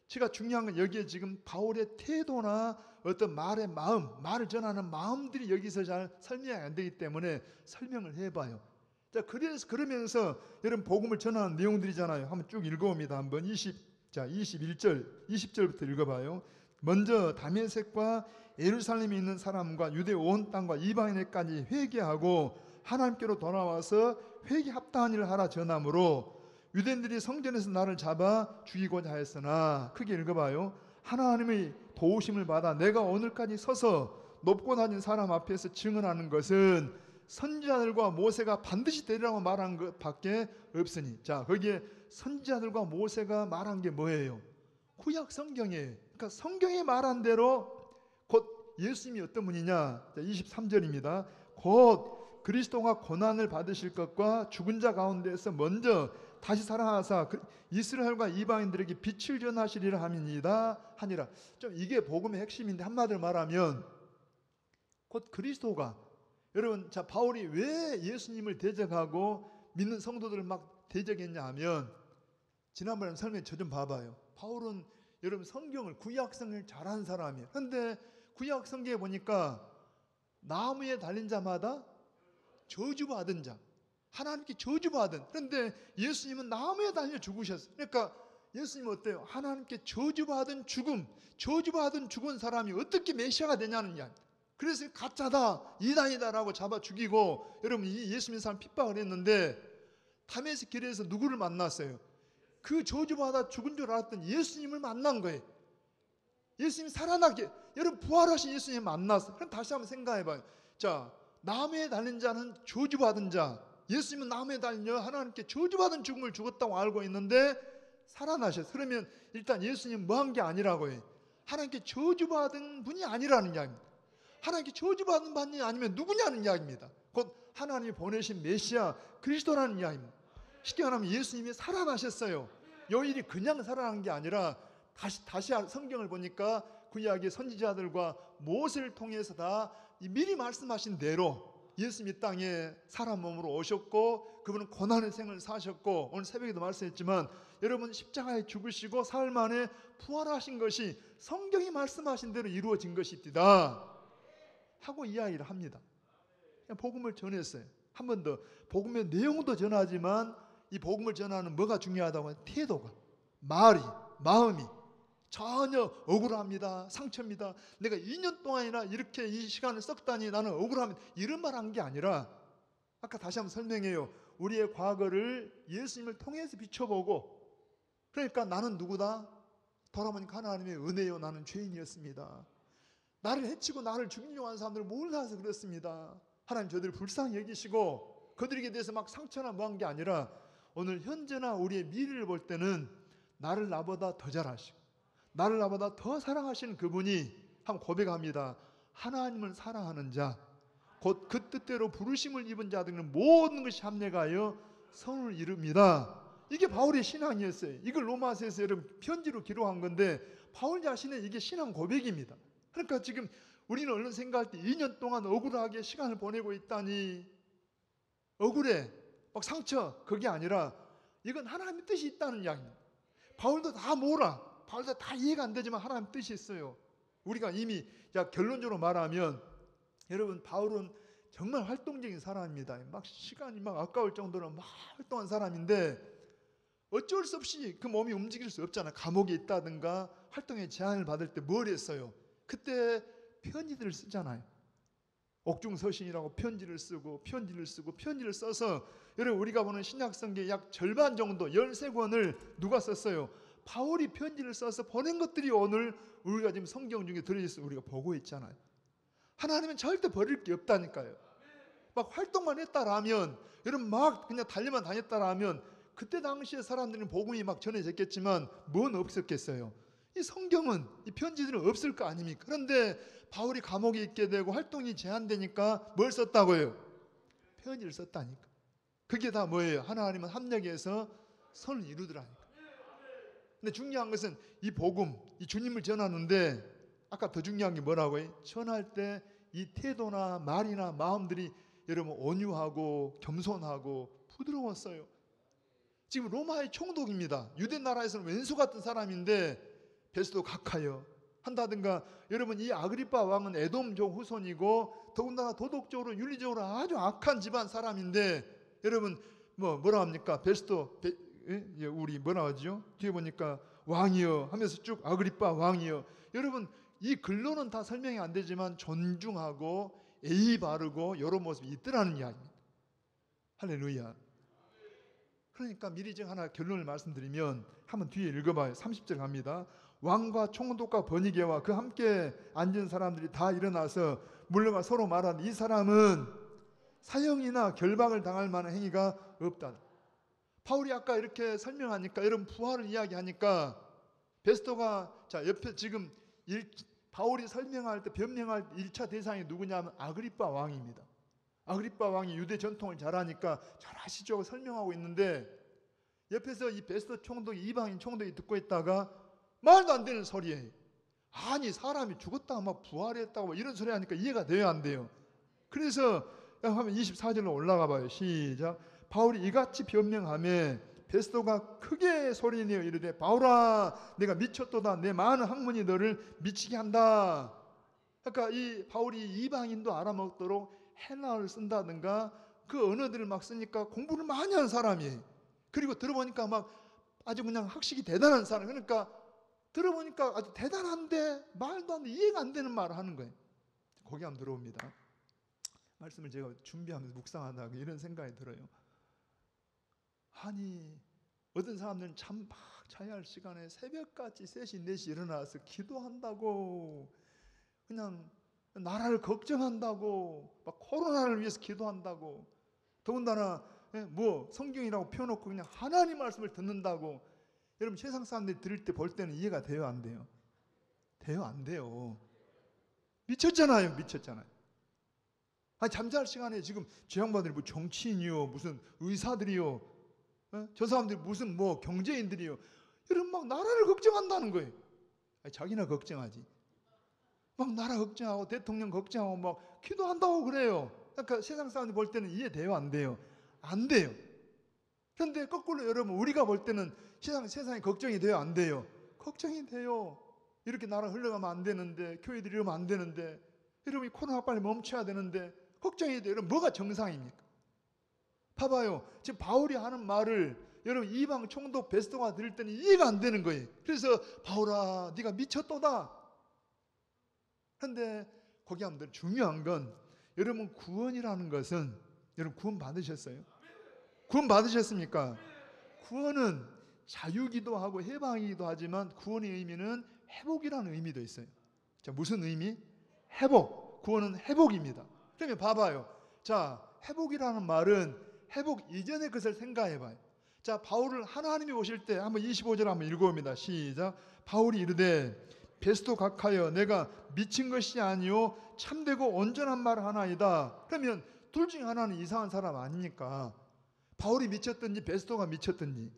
제가 중요한 건 여기에 지금 바울의 태도나 어떤 말의 마음, 말을 전하는 마음들이 여기서 잘 설명이 안 되기 때문에 설명을 해봐요. 자, 그러면서 여러분 복음을 전하는 내용들이잖아요. 한번 쭉 읽어봅니다. 한번 21절, 20절부터 읽어봐요. 먼저 다메섹과 예루살렘에 있는 사람과 유대 온 땅과 이방인에까지 회개하고 하나님께로 돌아와서 회개 합당한 일을 하라 전함으로 유대인들이 성전에서 나를 잡아 죽이고자 하였으나, 크게 읽어봐요. 하나님의 도우심을 받아 내가 오늘까지 서서 높고 낮은 사람 앞에서 증언하는 것은 선지자들과 모세가 반드시 되리라고 말한 것밖에 없으니. 자, 거기에 선지자들과 모세가 말한 게 뭐예요? 구약 성경이에요. 그러니까 성경에 말한 대로 곧 예수님이 어떤 분이냐? 23절입니다. 곧 그리스도가 고난을 받으실 것과 죽은 자 가운데서 먼저 다시 살아나사 이스라엘과 이방인들에게 빛을 전하시리라 함이니이다 하니라. 좀 이게 복음의 핵심인데, 한마디로 말하면 곧 그리스도가, 여러분, 자, 바울이 왜 예수님을 대적하고 믿는 성도들을 막 대적했냐 하면, 지난번에 설명 저 좀 봐봐요. 바울은 여러분 성경을, 구약 성경을 잘하는 사람이에요. 그런데 구약 성경에 보니까 나무에 달린 자마다 저주받은 자, 하나님께 저주받은. 그런데 예수님은 나무에 달려 죽으셨어요. 그러니까 예수님은 어때요? 하나님께 저주받은 죽은 사람이 어떻게 메시아가 되냐는 이야기. 그래서 가짜다, 이단이다라고 잡아 죽이고, 여러분 이 예수 믿는 사람 핍박을 했는데 다메섹 길에서 누구를 만났어요? 그 저주받아 죽은 줄 알았던 예수님을 만난 거예요. 예수님이 살아나게, 여러분 부활하신 예수님 만났어요. 그럼 다시 한번 생각해봐요. 자, 나무에 달린 자는 저주받은 자, 예수님은 나무에 달려 하나님께 저주받은 죽음을 죽었다고 알고 있는데 살아나셨어요. 그러면 일단 예수님 뭐 한 게 아니라고 해요. 하나님께 저주받은 분이 아니라는 이야기입니다. 하나님께 저주받은 분이 아니면 누구냐는 이야기입니다. 곧 하나님이 보내신 메시아 그리스도라는 이야기입니다. 쉽게 말하면 예수님이 살아나셨어요. 여인이 그냥 살아난 게 아니라 다시 성경을 보니까 구약의 선지자들과 모세를 통해서 다 미리 말씀하신 대로 예수님이 땅에 사람 몸으로 오셨고, 그분은 고난의 생을 사셨고, 오늘 새벽에도 말씀했지만 여러분 십자가에 죽으시고 사흘 만에 부활하신 것이 성경이 말씀하신 대로 이루어진 것이다 하고 이야기를 합니다. 그냥 복음을 전했어요. 한 번 더, 복음의 내용도 전하지만 이 복음을 전하는 뭐가 중요하다고 하면 태도가, 마음이 전혀 억울합니다, 상처입니다, 내가 2년 동안이나 이렇게 이 시간을 썼다니 나는 억울합니다, 이런 말 한 게 아니라, 아까 다시 한번 설명해요. 우리의 과거를 예수님을 통해서 비춰보고, 그러니까 나는 누구다? 돌아보니까 하나님의 은혜요, 나는 죄인이었습니다. 나를 해치고 나를 죽이려고 하는 사람들을 몰라서 그렇습니다. 하나님 저들을 불쌍히 여기시고 그들에게 대해서 막 상처나 뭐 한 게 아니라, 오늘 현재나 우리의 미래를 볼 때는 나를 나보다 더 잘하시고 나를 나보다 더 사랑하시는 그분이, 한번 고백합니다. 하나님을 사랑하는 자, 곧 그 뜻대로 부르심을 입은 자들은 모든 것이 합력하여 선을 이룹니다. 이게 바울의 신앙이었어요. 이걸 로마서에서 여러분 편지로 기록한 건데 바울 자신의 이게 신앙 고백입니다. 그러니까 지금 우리는 얼른 생각할 때 2년 동안 억울하게 시간을 보내고 있다니, 억울해, 막 상처, 그게 아니라 이건 하나님의 뜻이 있다는 이야기입니다. 바울도 다 몰라. 바울도 다 이해가 안 되지만 하나님의 뜻이 있어요. 우리가 이미 결론적으로 말하면 여러분 바울은 정말 활동적인 사람입니다. 막 시간이 막 아까울 정도로 막 활동한 사람인데 어쩔 수 없이 그 몸이 움직일 수 없잖아요. 감옥에 있다든가 활동에 제한을 받을 때 뭘 했어요? 그때 편지들을 쓰잖아요. 옥중서신이라고 편지를 쓰고 편지를 써서 여러분 우리가 보는 신약성경 약 절반 정도 13권을 누가 썼어요? 바울이 편지를 써서 보낸 것들이 오늘 우리가 지금 성경 중에 들어있어 우리가 보고 있잖아요. 하나님은 절대 버릴 게 없다니까요. 막 활동만 했다라면 여러분 막 그냥 달려만 다녔다라면 그때 당시에 사람들은 복음이 막 전해졌겠지만 뭔 없었겠어요? 이 성경은 이 편지들은 없을 거 아닙니까? 그런데 바울이 감옥에 있게 되고 활동이 제한되니까 뭘 썼다고요? 편지를 썼다니까. 그게 다 뭐예요? 하나님은 합력해서 선을 이루더라니까. 근데 중요한 것은 이 복음, 이 주님을 전하는데 아까 더 중요한 게 뭐라고요? 전할 때 이 태도나 말이나 마음들이 여러분 온유하고 겸손하고 부드러웠어요. 지금 로마의 총독입니다. 유대 나라에서는 왼수 같은 사람인데 베스도 각하여 한다든가 여러분 이 아그리파 왕은 에돔족 후손이고 더군다나 도덕적으로 윤리적으로 아주 악한 집안 사람인데 여러분 뭐라 합니까? 베스도 우리 뭐라 하죠? 뒤에 보니까 왕이여 하면서 쭉 아그리파 왕이여. 여러분 이 글로는 다 설명이 안 되지만 존중하고 예의 바르고 여러 모습이 있더라는 이야기입니다. 할렐루야. 그러니까 미리 좀 하나 결론을 말씀드리면 한번 뒤에 읽어봐요. 30절 갑니다. 왕과 총독과 번이게와 그 함께 앉은 사람들이 다 일어나서 물러가 서로 말하는 이 사람은 사형이나 결박을 당할 만한 행위가 없다. 바울이 아까 이렇게 설명하니까 여러분 부활을 이야기하니까 베스토가 자 옆에 지금 바울이 설명할 때 변명할 때 1차 대상이 누구냐면 아그리파 왕입니다. 아그리파 왕이 유대 전통을 잘 아니까 잘 아시죠? 설명하고 있는데 옆에서 이 베스토 총독이 이방인 총독이 듣고 있다가 말도 안 되는 소리예요. 아니 사람이 죽었다가 막 부활했다고 이런 소리 하니까 이해가 돼요 안 돼요? 그래서 한번 24절로 올라가 봐요. 시작. 바울이 이같이 변명하며 베스토가 크게 소리내어 이르되 바울아 내가 미쳤도다. 내 많은 학문이 너를 미치게 한다. 그러니까 이 바울이 이방인도 알아먹도록 헬라어를 쓴다든가 그 언어들을 막 쓰니까 공부를 많이 한 사람이에요. 그리고 들어보니까 막 아주 그냥 학식이 대단한 사람. 그러니까 들어보니까 아주 대단한데 말도 안 돼 이해가 안 되는 말을 하는 거예요. 거기 한번 들어옵니다. 말씀을 제가 준비하면서 묵상하다가 이런 생각이 들어요. 아니 어떤 사람들은 참 막 자야 할 시간에 새벽까지 3시 4시 일어나서 기도한다고 그냥 나라를 걱정한다고 막 코로나를 위해서 기도한다고 더군다나 뭐 성경이라고 펴놓고 그냥 하나님 말씀을 듣는다고. 여러분 세상 사람들이 들을 때 볼 때는 이해가 돼요 안 돼요? 돼요 안 돼요? 미쳤잖아요. 미쳤잖아요. 아니 잠잘 시간에 지금 저 양반들이 뭐 정치인이요 무슨 의사들이요 저 사람들이 무슨 뭐 경제인들이요 여러분 막 나라를 걱정한다는 거예요. 아니, 자기나 걱정하지 막 나라 걱정하고 대통령 걱정하고 막 기도한다고 그래요. 그러니까 세상 사람들이 볼 때는 이해돼요 안 돼요? 안 돼요. 그런데 거꾸로 여러분 우리가 볼 때는 세상이 걱정이 돼요 안 돼요? 걱정이 돼요. 이렇게 나라 흘러가면 안 되는데 교회들이 이러면 안 되는데 여러분 이 코로나 빨리 멈춰야 되는데 걱정이 돼요. 여러분 뭐가 정상입니까? 봐봐요. 지금 바울이 하는 말을 여러분 이방 총독 베스토가 들을 때는 이해가 안 되는 거예요. 그래서 바울아 네가 미쳤도다. 그런데 거기 하면 중요한 건 여러분 구원이라는 것은 여러분 구원 받으셨어요? 구원 받으셨습니까? 구원은 자유기도 하고 해방이기도 하지만 구원의 의미는 회복이라는 의미도 있어요. 자, 무슨 의미? 회복. 구원은 회복입니다. 그러면 봐봐요. 자, 회복이라는 말은 회복 이전의 것을 생각해봐요. 자, 바울을 하나님이 오실 때 한번 25절 한번 읽어봅니다. 시작. 바울이 이르되 베스토 각하여 내가 미친 것이 아니요 참되고 온전한 말 하나이다. 그러면 둘 중에 하나는 이상한 사람 아닙니까? 바울이 미쳤든지 베스토가 미쳤든지.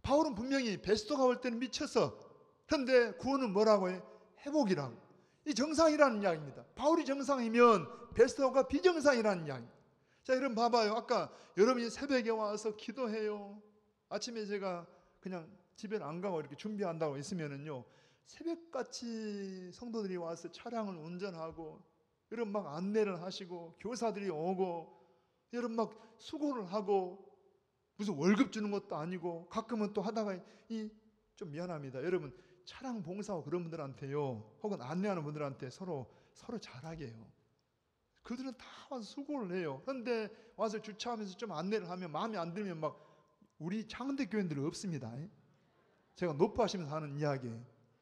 바울은 분명히 베스토가 올 때는 미쳤어. 그런데 구원은 뭐라고 해? 회복이라고. 이 정상이라는 이야기입니다. 바울이 정상이면 베스토가 비정상이라는 이야기. 자, 여러분 봐봐요. 아까 여러분이 새벽에 와서 기도해요. 아침에 제가 그냥 집에 안 가고 이렇게 준비한다고 있으면은요, 새벽같이 성도들이 와서 차량을 운전하고, 여러분 막 안내를 하시고, 교사들이 오고, 여러분 막 수고를 하고, 무슨 월급 주는 것도 아니고, 가끔은 또 하다가 좀 미안합니다. 여러분 차량 봉사하고 그런 분들한테요, 혹은 안내하는 분들한테 서로 잘하게 해요. 그들은 다 와서 수고를 해요. 그런데 와서 주차하면서 좀 안내를 하면 마음에 안 들면 막 우리 창원대 교인들은 없습니다. 제가 높아하시면서 하는 이야기,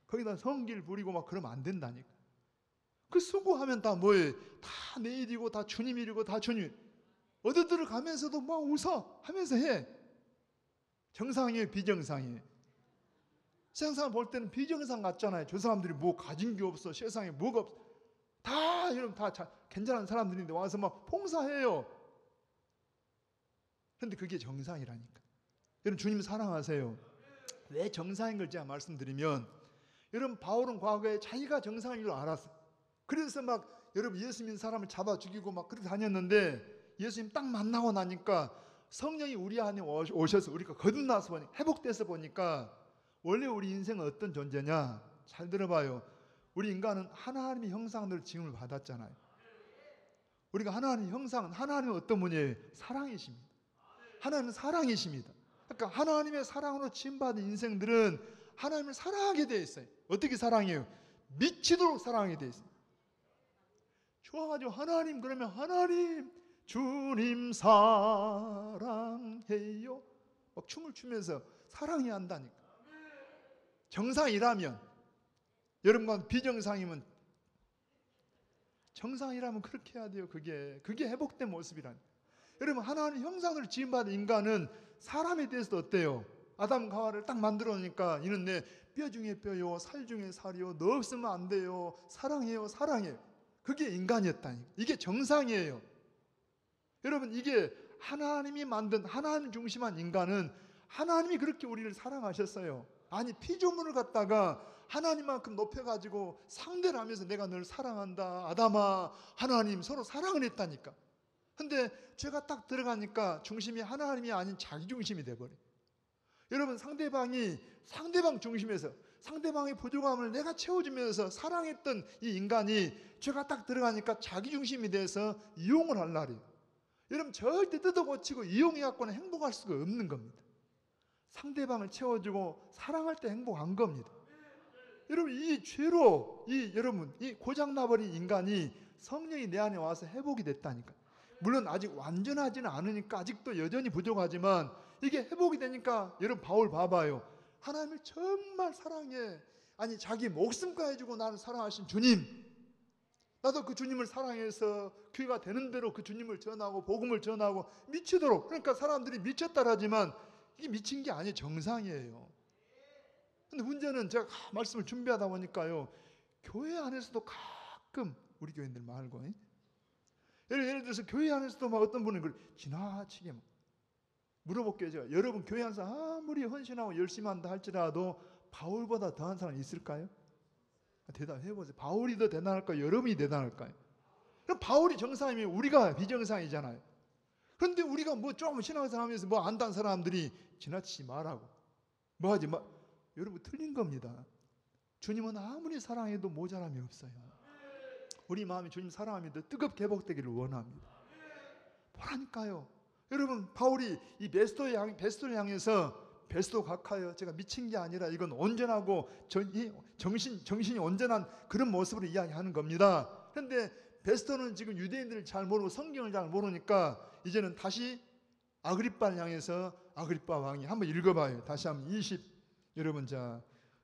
거기다 성길 부리고 막 그러면 안 된다니까. 그 수고하면 다 뭐예요? 다 내 일이고 다 주님 일이고 다 주님. 어디 들어가면서도 막 웃어 하면서 해. 정상이에요, 비정상이에요? 세상 볼 때는 비정상 같잖아요. 저 사람들이 뭐 가진 게 없어, 세상에 뭐가 없어. 다 여러분 다 괜찮은 사람들인데 와서 막 봉사해요. 그런데 그게 정상이라니까. 여러분 주님 사랑하세요. 왜 정상인 걸 제가 말씀드리면, 여러분 바울은 과거에 자기가 정상인 줄 알았어요. 그래서 막 여러분 예수 믿는 사람을 잡아 죽이고 막 그렇게 다녔는데, 예수님 딱 만나고 나니까 성령이 우리 안에 오셔서 우리가 거듭나서 보니까, 회복돼서 보니까 원래 우리 인생은 어떤 존재냐? 잘 들어봐요. 우리 인간은 하나님의 형상으로 지음을 받았잖아요. 우리가 하나님의 형상은, 하나님은 어떤 분이에요? 사랑이십니다. 하나님은 사랑이십니다. 그러니까 하나님의 사랑으로 지음받은 인생들은 하나님을 사랑하게 되어 있어요. 어떻게 사랑해요? 미치도록 사랑하게 되어 있어요. 좋아가지고 하나님 그러면 하나님 주님 사랑해요 막 춤을 추면서 사랑해야 한다니까. 정상이라면, 여러분과 비정상이면, 정상이라면 그렇게 해야 돼요. 그게 회복된 모습이라니. 여러분 하나님 형상으로 지음받은 인간은 사람에 대해서도 어때요? 아담과 하와를 딱 만들어 놓으니까 이는 내 뼈 중에 뼈요 살 중에 살이요 너 없으면 안 돼요 사랑해요 사랑해요. 그게 인간이었다니. 이게 정상이에요. 여러분 이게 하나님이 만든 하나님 중심한 인간은 하나님이 그렇게 우리를 사랑하셨어요. 아니 피조물을 갖다가 하나님만큼 높여가지고 상대를 하면서 내가 널 사랑한다 아담아 하나님 서로 사랑을 했다니까. 근데 죄가 딱 들어가니까 중심이 하나님이 아닌 자기 중심이 돼버려요. 여러분 상대방 중심에서 상대방의 부족함을 내가 채워주면서 사랑했던 이 인간이 죄가 딱 들어가니까 자기 중심이 돼서 이용을 할 날이에요. 여러분 절대 뜯어고치고 이용해갖고는 행복할 수가 없는 겁니다. 상대방을 채워주고 사랑할 때 행복한 겁니다. 여러분 이 죄로 여러분 이 고장나버린 인간이 성령이 내 안에 와서 회복이 됐다니까. 물론 아직 완전하지는 않으니까 아직도 여전히 부족하지만 이게 회복이 되니까 여러분 바울 봐봐요. 하나님을 정말 사랑해. 아니 자기 목숨까지 주고 나를 사랑하신 주님, 나도 그 주님을 사랑해서 교회가 되는 대로 그 주님을 전하고 복음을 전하고 미치도록. 그러니까 사람들이 미쳤다라지만 이게 미친 게 아니에요. 정상이에요. 근데 문제는 제가 말씀을 준비하다 보니까요, 교회 안에서도 가끔 우리 교인들 말고 예를 들어서 교회 안에서도 막 어떤 분은 그걸 지나치게 물어볼게요. 제가 여러분 교회 안에서 아무리 헌신하고 열심히 한다 할지라도 바울보다 더한 사람이 있을까요? 대답해보세요. 바울이 더 대단할까요? 여러분이 대단할까요? 그럼 바울이 정상이면 우리가 비정상이잖아요. 그런데 우리가 뭐 조금 신앙생활 하면서 뭐 안다는 사람들이 지나치지 말라고 뭐 하지 마. 여러분 틀린 겁니다. 주님은 아무리 사랑해도 모자람이 없어요. 우리 마음이 주님 사랑하면 더 뜨겁게 회복되기를 원합니다. 보라니까요. 여러분 바울이 이 베스토를 향해서 베스토 각하여 제가 미친 게 아니라 이건 온전하고 정신이 온전한 그런 모습으로 이야기하는 겁니다. 그런데 베스토는 지금 유대인들을 잘 모르고 성경을 잘 모르니까 이제는 다시 아그리빠를 향해서 아그리빠 왕이 한번 읽어봐요. 다시 한번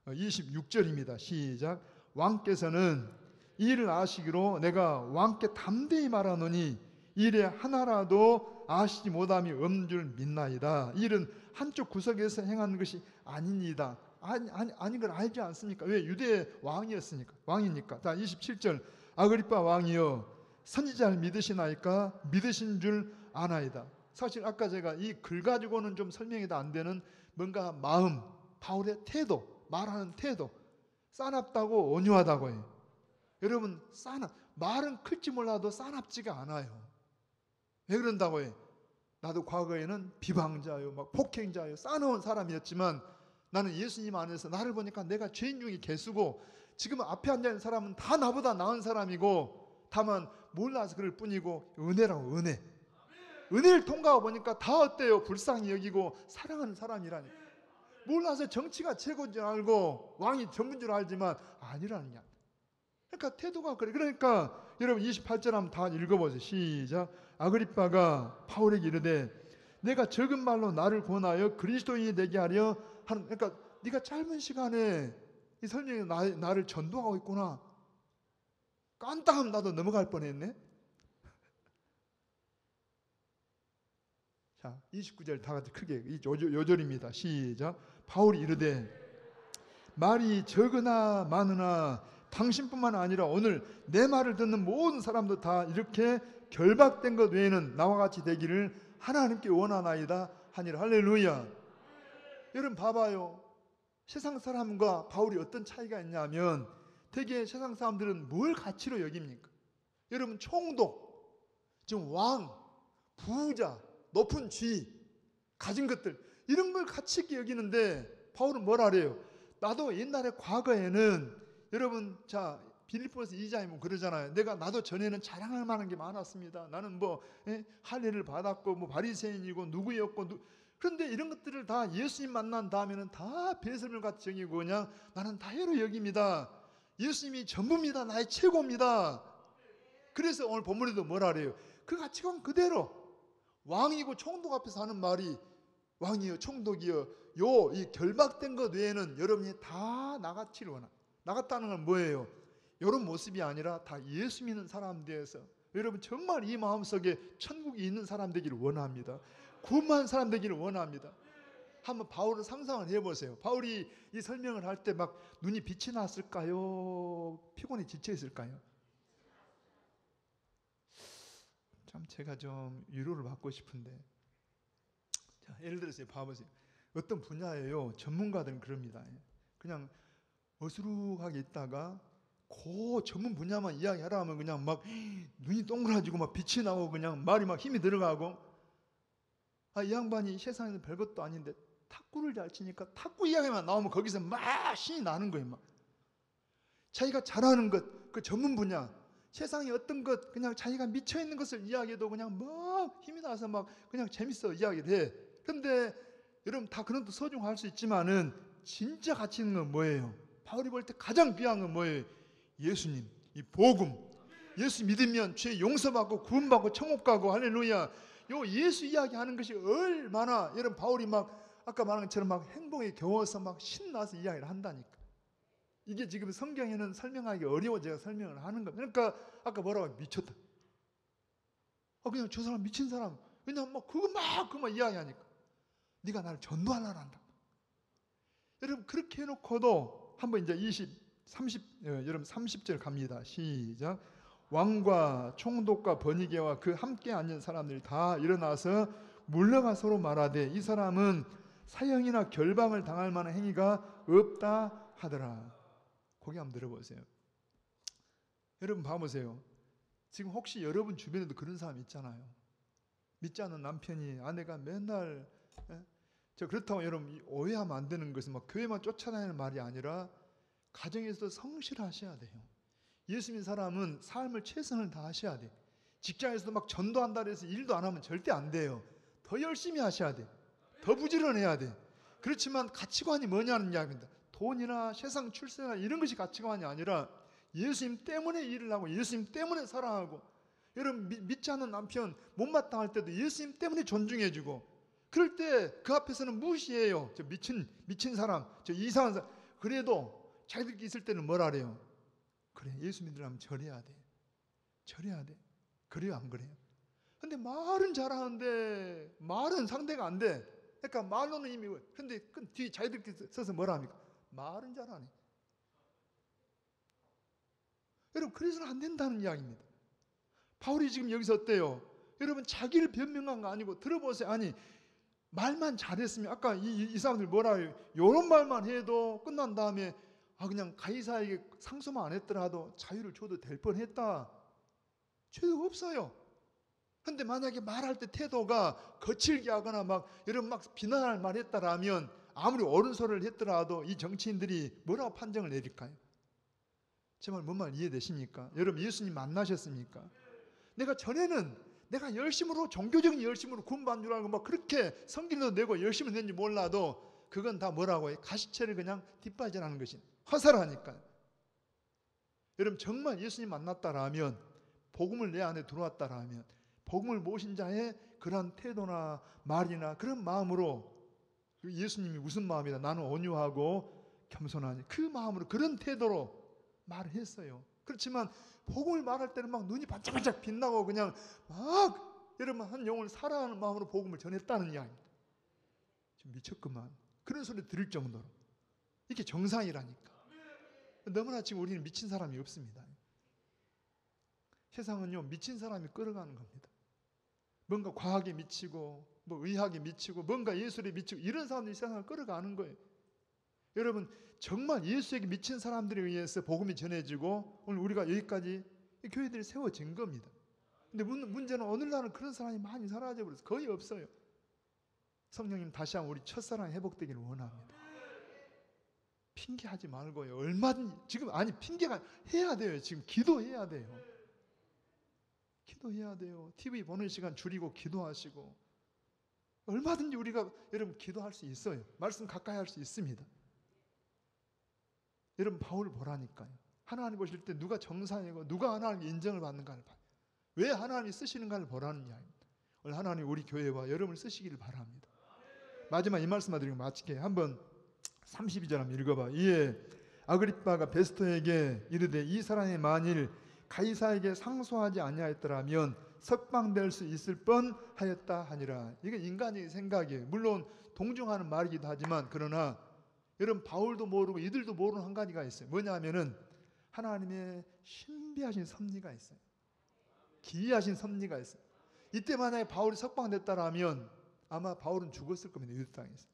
26절입니다. 시작. 왕께서는 이 일을 아시기로 내가 왕께 담대히 말하노니 일에 하나라도 아시지 못함이 없는 줄 믿나이다. 이 일은 한쪽 구석에서 행한 것이 아니니이다. 아닌 걸 알지 않습니까? 왜? 유대의 왕이니까. 자 27절. 아그리빠 왕이여 선지자를 믿으시나이까? 믿으신 줄 아나이다. 사실 아까 제가 이 글 가지고는 좀 설명이 안 되는 뭔가 마음, 바울의 태도, 말하는 태도, 싸납다고 온유하다고 해요. 여러분, 말은 클지 몰라도 싸납지가 않아요. 왜 그런다고 해요? 나도 과거에는 비방자요, 막 폭행자요, 싸놓은 사람이었지만 나는 예수님 안에서 나를 보니까 내가 죄인 중에 개수고 지금 앞에 앉아있는 사람은 다 나보다 나은 사람이고 다만 몰라서 그럴 뿐이고 은혜라고 은혜. 은혜를 통과하고 보니까 다 어때요? 불쌍히 여기고 사랑하는 사람이라니까. 몰라서 정치가 최고인 줄 알고 왕이 전부인 줄 알지만 아니라는 게. 그러니까 태도가 그래. 그러니까 여러분 28절 한번 다 읽어보세요. 시작. 아그리빠가 바울에게 이르되 내가 적은 말로 나를 권하여 그리스도인이 되게 하려 하는. 그러니까 네가 짧은 시간에 이 설명이 나를 전도하고 있구나. 깐딱하면 나도 넘어갈 뻔했네. 자, 29절 다 같이 크게 요절입니다. 시작. 바울이 이르되 말이 적으나 많으나 당신뿐만 아니라 오늘 내 말을 듣는 모든 사람도 다 이렇게 결박된 것 외에는 나와 같이 되기를 하나님께 원하나이다 하니라. 할렐루야. 여러분 봐봐요. 세상 사람과 바울이 어떤 차이가 있냐면 되게 세상 사람들은 뭘 가치로 여깁니까? 여러분 총독, 지금 왕, 부자, 높은 쥐, 가진 것들 이런 걸 가치 있게 여기는데 바울은 뭐라 그래요? 나도 옛날에 과거에는 여러분 자 빌립보서 2장에 뭐 그러잖아요. 나도 전에는 자랑할 만한 게 많았습니다. 나는 뭐 할례를 받았고 뭐 바리새인이고 누구였고 그런데 이런 것들을 다 예수님 만난 다음에는 다 배설물 같이 여기고 그냥 나는 다 해로 여깁니다. 예수님이 전부입니다. 나의 최고입니다. 그래서 오늘 본문에도 뭐라 그래요? 그 가치관 그대로 왕이고 총독 앞에서 하는 말이 왕이여 총독이여 이 결박된 것 외에는 여러분이 다 나같이를 원합니다. 나갔다는 건 뭐예요? 이런 모습이 아니라 다 예수 믿는 사람 되어서 여러분 정말 이 마음속에 천국이 있는 사람 되기를 원합니다. 구원한 사람 되기를 원합니다. 한번 바울을 상상을 해보세요. 바울이 이 설명을 할 때 막 눈이 빛이 났을까요? 피곤해 지쳐 있을까요? 참 제가 좀 위로를 받고 싶은데 자, 예를 들어서 봐보세요. 어떤 분야예요. 전문가들은 그럽니다. 그냥 어수룩하게 있다가 그 전문 분야만 이야기하라 하면 그냥 막 눈이 동그라지고 막 빛이 나고 그냥 말이 막 힘이 들어가고 이 양반이 세상에서 별것도 아닌데 탁구를 잘 치니까 탁구 이야기만 나오면 거기서 막 신이 나는 거예요. 막 자기가 잘하는 것, 그 전문 분야 세상에 어떤 것 그냥 자기가 미쳐있는 것을 이야기해도 그냥 막 힘이 나서 막 그냥 재밌어 이야기를 해. 그런데 여러분 다 그런 것도 소중할 수 있지만은 진짜 가치 있는 건 뭐예요? 바울이 볼 때 가장 귀한 건 뭐예요? 예수님, 이 복음. 예수 믿으면 죄 용서받고 구원받고 천국 가고 할렐루야. 요 예수 이야기하는 것이 얼마나 여러분 바울이 막 아까 말한 것처럼 막 행복에 겨워서 막 신나서 이야기를 한다니까. 이게 지금 성경에는 설명하기 어려워 제가 설명을 하는 거. 그러니까 아까 뭐라고 미쳤다. 그냥 저 사람 미친 사람. 그냥 막 그거 이야기하니까. 네가 나를 전도하려고 한다. 여러분 그렇게 해놓고도 한번 이제 30절 30절 갑니다. 시작. 왕과 총독과 번이게와 그 함께 앉은 사람들이 다 일어나서 물러가 서로 말하되 이 사람은 사형이나 결방을 당할 만한 행위가 없다 하더라. 거기 한번 들어보세요. 여러분 봐보세요. 지금 혹시 여러분 주변에도 그런 사람 있잖아요. 믿지 않는 남편이 아내가 맨날 그렇다고 여러분 오해하면 안 되는 것은 막 교회만 쫓아다니는 말이 아니라 가정에서도 성실하셔야 돼요. 예수 믿는 사람은 삶을 최선을 다하셔야 돼. 직장에서도 막 전도한다 해서 일도 안 하면 절대 안 돼요. 더 열심히 하셔야 돼. 더 부지런해야 돼. 그렇지만 가치관이 뭐냐는 이야기입니다. 돈이나 세상 출세나 이런 것이 가치관이 아니라 예수님 때문에 일을 하고 예수님 때문에 사랑하고 여러분 믿지 않는 남편 못마땅할 때도 예수님 때문에 존중해주고 그럴 때 그 앞에서는 무시해요. 저 미친 사람, 저 이상한 사람. 그래도 자기들끼리 있을 때는 뭐라 그래요? 그래 예수 믿으려면 절해야 돼. 절해야 돼. 그래요 안 그래요? 근데 말은 잘하는데 말은 상대가 안 돼. 그러니까 말로는 이미 근데 뒤에 자기들끼리 서서 뭐라 합니까? 말은 잘하네. 여러분 그래서는 안 된다는 이야기입니다. 바울이 지금 여기서 어때요? 여러분 자기를 변명한 거 아니고 들어보세요. 아니 말만 잘했으면 아까 이 사람들 뭐라 해요? 이런 말만 해도 끝난 다음에 그냥 가이사에게 상소만 안 했더라도 자유를 줘도 될 뻔했다. 죄도 없어요. 근데 만약에 말할 때 태도가 거칠게 하거나 막 이런 막 비난할 말 했다라면 아무리 옳은 소리를 했더라도 이 정치인들이 뭐라고 판정을 내릴까요? 제 말 뭔 말 이해되십니까? 여러분 예수님 만나셨습니까? 내가 전에는 내가 열심으로 종교적인 열심으로 구원받는 줄 알고 막 그렇게 성길도 내고 열심을 냈는지 몰라도 그건 다 뭐라고 해요? 가시체를 그냥 뒷바지라는 것이 허사라니까요. 여러분 정말 예수님 만났다라면 복음을 내 안에 들어왔다라면 복음을 모신 자의 그런 태도나 말이나 그런 마음으로 예수님이 무슨 마음이다. 나는 온유하고 겸손하니 그 마음으로 그런 태도로 말을 했어요. 그렇지만 복음을 말할 때는 막 눈이 반짝반짝 빛나고 그냥 막 여러분 한 영혼을 사랑하는 마음으로 복음을 전했다는 이야기입니다. 좀 미쳤구만. 그런 소리 들을 정도로. 이게 정상이라니까. 너무나 지금 우리는 미친 사람이 없습니다. 세상은요 미친 사람이 끌어가는 겁니다. 뭔가 과학에 미치고 뭐 의학에 미치고 뭔가 예술에 미치고 이런 사람들이 세상을 끌어가는 거예요. 여러분 정말 예수에게 미친 사람들에 의해서 복음이 전해지고 오늘 우리가 여기까지 교회들이 세워진 겁니다. 근데 문제는 오늘날은 그런 사람이 많이 사라져 버려서 거의 없어요. 성령님 다시 한번 우리 첫사랑 회복되기를 원합니다. 핑계하지 말고요. 얼마든지 지금 핑계가 해야 돼요. 지금 기도해야 돼요. 기도해야 돼요. TV 보는 시간 줄이고 기도하시고 얼마든지 우리가 여러분 기도할 수 있어요. 말씀 가까이 할 수 있습니다. 여러분 바울을 보라니까요. 하나님 보실 때 누가 정상이고 누가 하나님의 인정을 받는가를 봐요. 왜 하나님이 쓰시는가를 보라는 이야기입니다. 오늘 하나님 우리 교회와 여러분을 쓰시기를 바랍니다. 마지막 이 말씀만 드리고 마칠게요. 한번 32절 한번 읽어봐. 이에 아그리빠가 베스토에게 이르되 이 사람이 만일 가이사에게 상소하지 아니하였더라면 석방될 수 있을 뻔하였다 하니라. 이게 인간의 생각이에요. 물론 동정하는 말이기도 하지만 그러나 여러분 바울도 모르고 이들도 모르는 한 가지가 있어요. 뭐냐면은 하나님의 신비하신 섭리가 있어요. 기이하신 섭리가 있어요. 이때 만약에 바울이 석방됐다라면 아마 바울은 죽었을 겁니다. 유대 땅에서.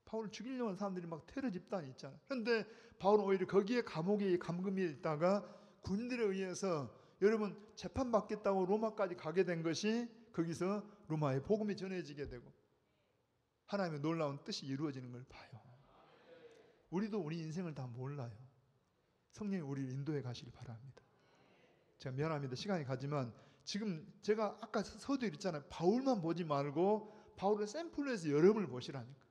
바울을 죽이려고 하는 사람들이 막 테러 집단이 있잖아요. 그런데 바울은 오히려 거기에 감옥에 감금에 있다가 군인들에 의해서 여러분 재판받겠다고 로마까지 가게 된 것이 거기서 로마의 복음이 전해지게 되고 하나님의 놀라운 뜻이 이루어지는 걸 봐요. 우리도 우리 인생을 다 몰라요. 성령이 우리를 인도해 가시길 바랍니다. 제가 미안합니다. 시간이 가지만 지금 제가 아까 서두에 있잖아요. 바울만 보지 말고 바울의 샘플로 해서 여러분을 보시라니까.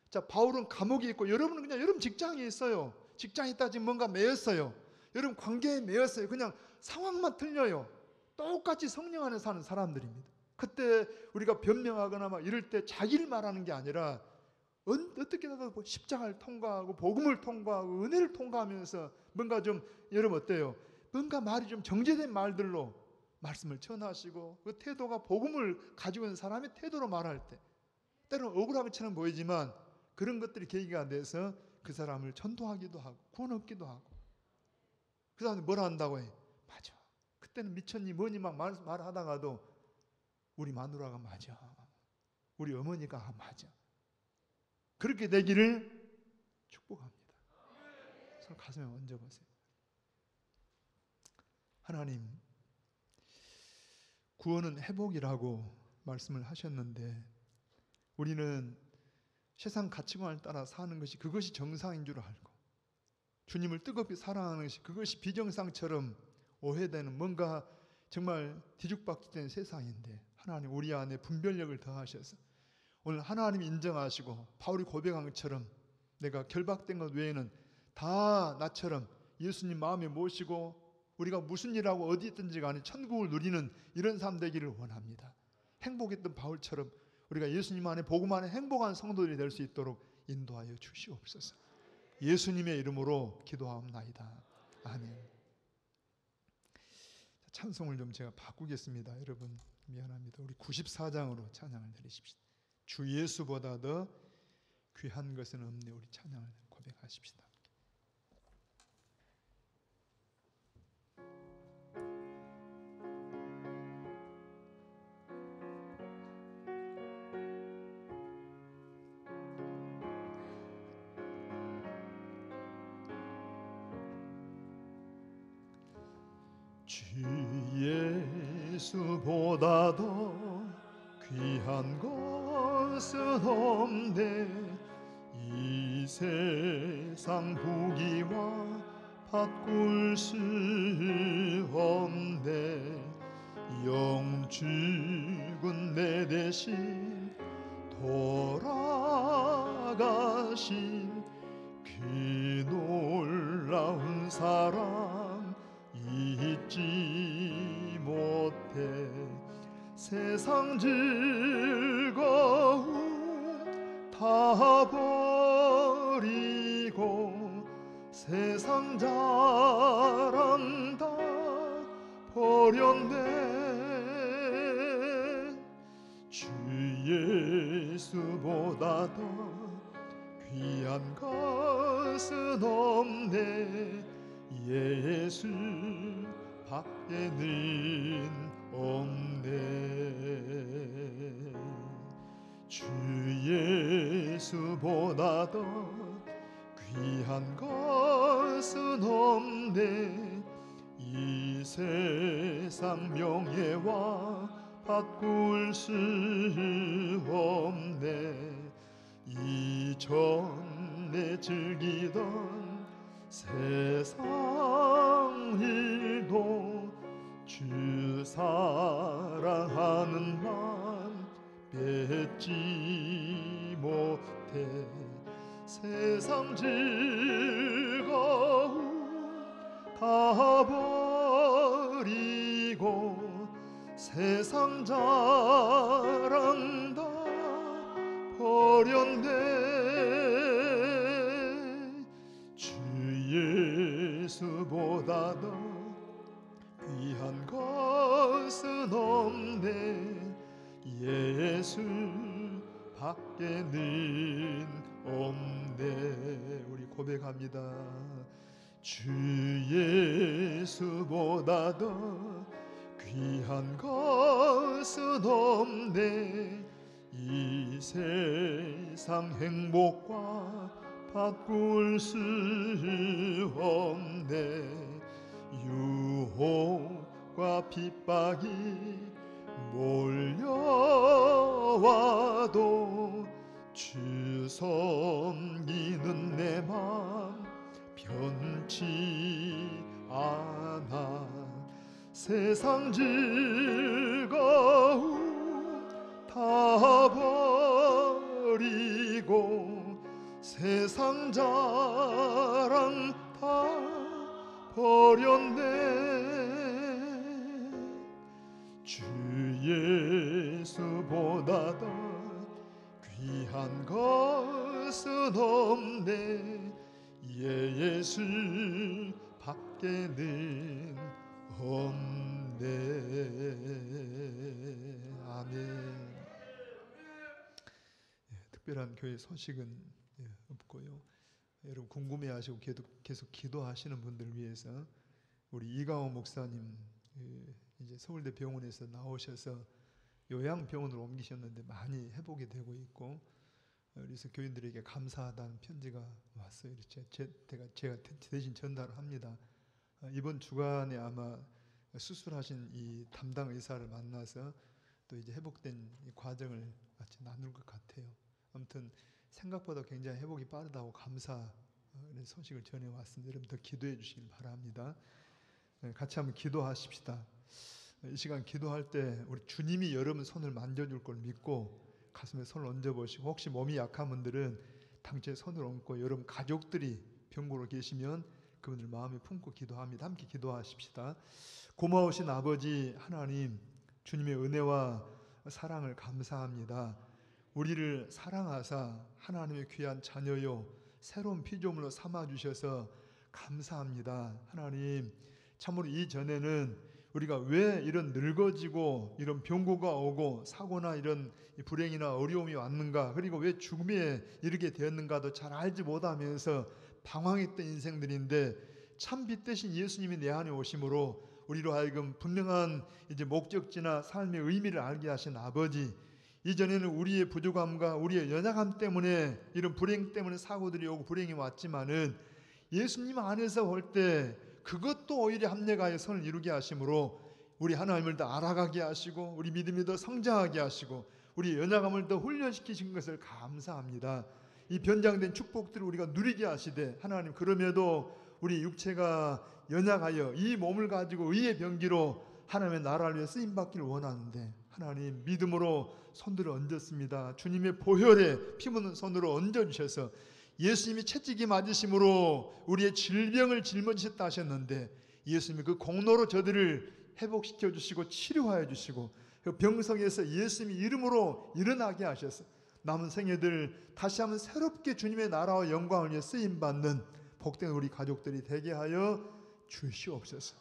자, 바울은 감옥에 있고 여러분은 그냥 여러분 직장에 있어요. 직장에 있다 지금 뭔가 매였어요. 여러분 관계에 매였어요. 그냥 상황만 틀려요. 똑같이 성령 안에 사는 사람들입니다. 그때 우리가 변명하거나 막 이럴 때 자기를 말하는 게 아니라 어떻게든 십자가를 통과하고 복음을 통과하고 은혜를 통과하면서 뭔가 좀 여러분 어때요? 뭔가 말이 좀 정제된 말들로 말씀을 전하시고 그 태도가 복음을 가지고 있는 사람의 태도로 말할 때 때로는 억울함처럼 보이지만 그런 것들이 계기가 돼서 그 사람을 전도하기도 하고 구원 얻기도 하고 그 사람이 뭐라 한다고 해? 맞아. 그때는 미쳤니 뭐니 막 말하다가도 우리 마누라가 맞아. 우리 어머니가 맞아. 그렇게 되기를 축복합니다. 손 가슴에 얹어보세요. 하나님, 구원은 회복이라고 말씀을 하셨는데 우리는 세상 가치관을 따라 사는 것이 그것이 정상인 줄 알고 주님을 뜨겁게 사랑하는 것이 그것이 비정상처럼 오해되는 뭔가 정말 뒤죽박죽된 세상인데 하나님 우리 안에 분별력을 더하셔서 오늘 하나님이 인정하시고 바울이 고백한 것처럼 내가 결박된 것 외에는 다 나처럼 예수님 마음에 모시고 우리가 무슨 일하고 어디 있든지 간에 천국을 누리는 이런 삶 되기를 원합니다. 행복했던 바울처럼 우리가 예수님 안에 복음 안에 행복한 성도들이 될 수 있도록 인도하여 주시옵소서. 예수님의 이름으로 기도하옵나이다. 아멘. 찬송을 좀 제가 바꾸겠습니다. 여러분 미안합니다. 우리 94장으로 찬양을 드리십시다. 주 예수보다 더 귀한 것은 없네. 우리 찬양을 고백하십시다. 주 예수보다 더 귀한 것은 없네. 이 세상 부귀와 바꿀 수 없네. 영 죽은 내 대신 돌아가신 그 놀라운 사랑 잊지 못해. 세상 즐거움 다 버리고 세상 자랑 다 버렸네. 주 예수보다 더 귀한 것은 없네. 예수 밖에는 없네. 주 예수보다 더 귀한 것은 없네. 이 세상 명예와 바꿀 수 없네. 이전에 즐기던 세상 일도 주 사랑하는 맘 뺏지 못해. 세상 즐거움 다 버리고 세상 자랑 다 버렸네. 주 예수보다 더 귀한 것은 없네. 예수 밖에는 없네. 우리 고백합니다. 주 예수보다 더 귀한 것은 없네. 이 세상 행복과 바꿀 수 없네. 유혹과 핍박이 몰려와도 주 섬기는 내 맘 변치 않아. 세상 즐거움 다 버리고 세상 자랑 다 버렸네. 주 예수보다 더 귀한 것은 없네. 예수 밖에는 없네. 아멘. 특별한 교회 소식은 없고요. 여러분 궁금해하시고 계속 기도하시는 분들 위해서 우리 이가호 목사님 이제 서울대 병원에서 나오셔서 요양병원으로 옮기셨는데 많이 회복이 되고 있고, 그래서 교인들에게 감사하다는 편지가 왔어요. 제가 대신 전달을 합니다. 이번 주간에 아마 수술하신 이 담당 의사를 만나서 또 이제 회복된 이 과정을 같이 나눌 것 같아요. 아무튼 생각보다 굉장히 회복이 빠르다고 감사의 소식을 전해왔습니다. 여러분 더 기도해 주시길 바랍니다. 같이 한번 기도하십시다. 이 시간 기도할 때 우리 주님이 여러분 손을 만져줄 걸 믿고 가슴에 손을 얹어보시고, 혹시 몸이 약한 분들은 당체 손을 얹고, 여러분 가족들이 병고로 계시면 그분들 마음에 품고 기도합니다. 함께 기도하십시다. 고마우신 아버지 하나님, 주님의 은혜와 사랑을 감사합니다. 우리를 사랑하사 하나님의 귀한 자녀요 새로운 피조물로 삼아주셔서 감사합니다. 하나님, 참으로 이전에는 우리가 왜 이런 늙어지고 이런 병고가 오고 사고나 이런 불행이나 어려움이 왔는가, 그리고 왜 죽음에 이르게 되었는가도 잘 알지 못하면서 방황했던 인생들인데, 참 빛되신 예수님이 내 안에 오심으로 우리로 하여금 분명한 이제 목적지나 삶의 의미를 알게 하신 아버지, 이전에는 우리의 부족함과 우리의 연약함 때문에 이런 불행 때문에 사고들이 오고 불행이 왔지만은 예수님 안에서 볼 때 그것도 오히려 합력하여 선을 이루게 하심으로 우리 하나님을 더 알아가게 하시고 우리 믿음이 더 성장하게 하시고 우리 연약함을 더 훈련시키신 것을 감사합니다. 이 변장된 축복들을 우리가 누리게 하시되 하나님, 그럼에도 우리 육체가 연약하여 이 몸을 가지고 의의 병기로 하나님의 나라를 위해 쓰임받기를 원하는데 하나님, 믿음으로 손들을 얹었습니다. 주님의 보혈에 피 묻은 손으로 얹어주셔서 예수님이 채찍이 맞으심으로 우리의 질병을 짊어지셨다 하셨는데 예수님이 그 공로로 저들을 회복시켜 주시고 치료하여 주시고 그 병석에서 예수님의 이름으로 일어나게 하셔서 남은 생애들 다시 한번 새롭게 주님의 나라와 영광을 위해 쓰임받는 복된 우리 가족들이 되게 하여 주시옵소서.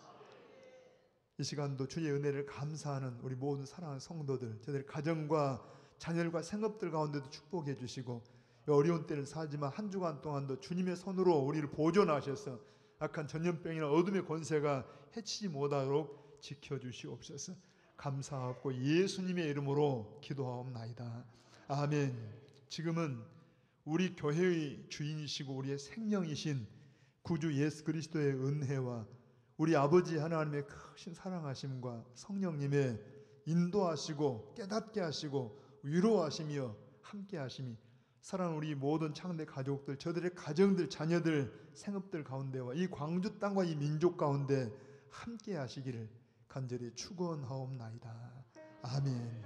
이 시간도 주의 은혜를 감사하는 우리 모든 사랑하는 성도들, 저들 가정과 자녀들과 생업들 가운데도 축복해 주시고 어려운 때를 살지만 한 주간 동안도 주님의 손으로 우리를 보존하셔서 악한 전염병이나 어둠의 권세가 해치지 못하도록 지켜주시옵소서. 감사하고 예수님의 이름으로 기도하옵나이다. 아멘. 지금은 우리 교회의 주인이시고 우리의 생명이신 구주 예수 그리스도의 은혜와 우리 아버지 하나님의 크신 사랑하심과 성령님의 인도하시고 깨닫게 하시고 위로하시며 함께 하심이 사랑하는 우리 모든 창대 가족들, 저들의 가정들, 자녀들, 생업들 가운데와 이 광주 땅과 이 민족 가운데 함께 하시기를 간절히 축원하옵나이다. 아멘.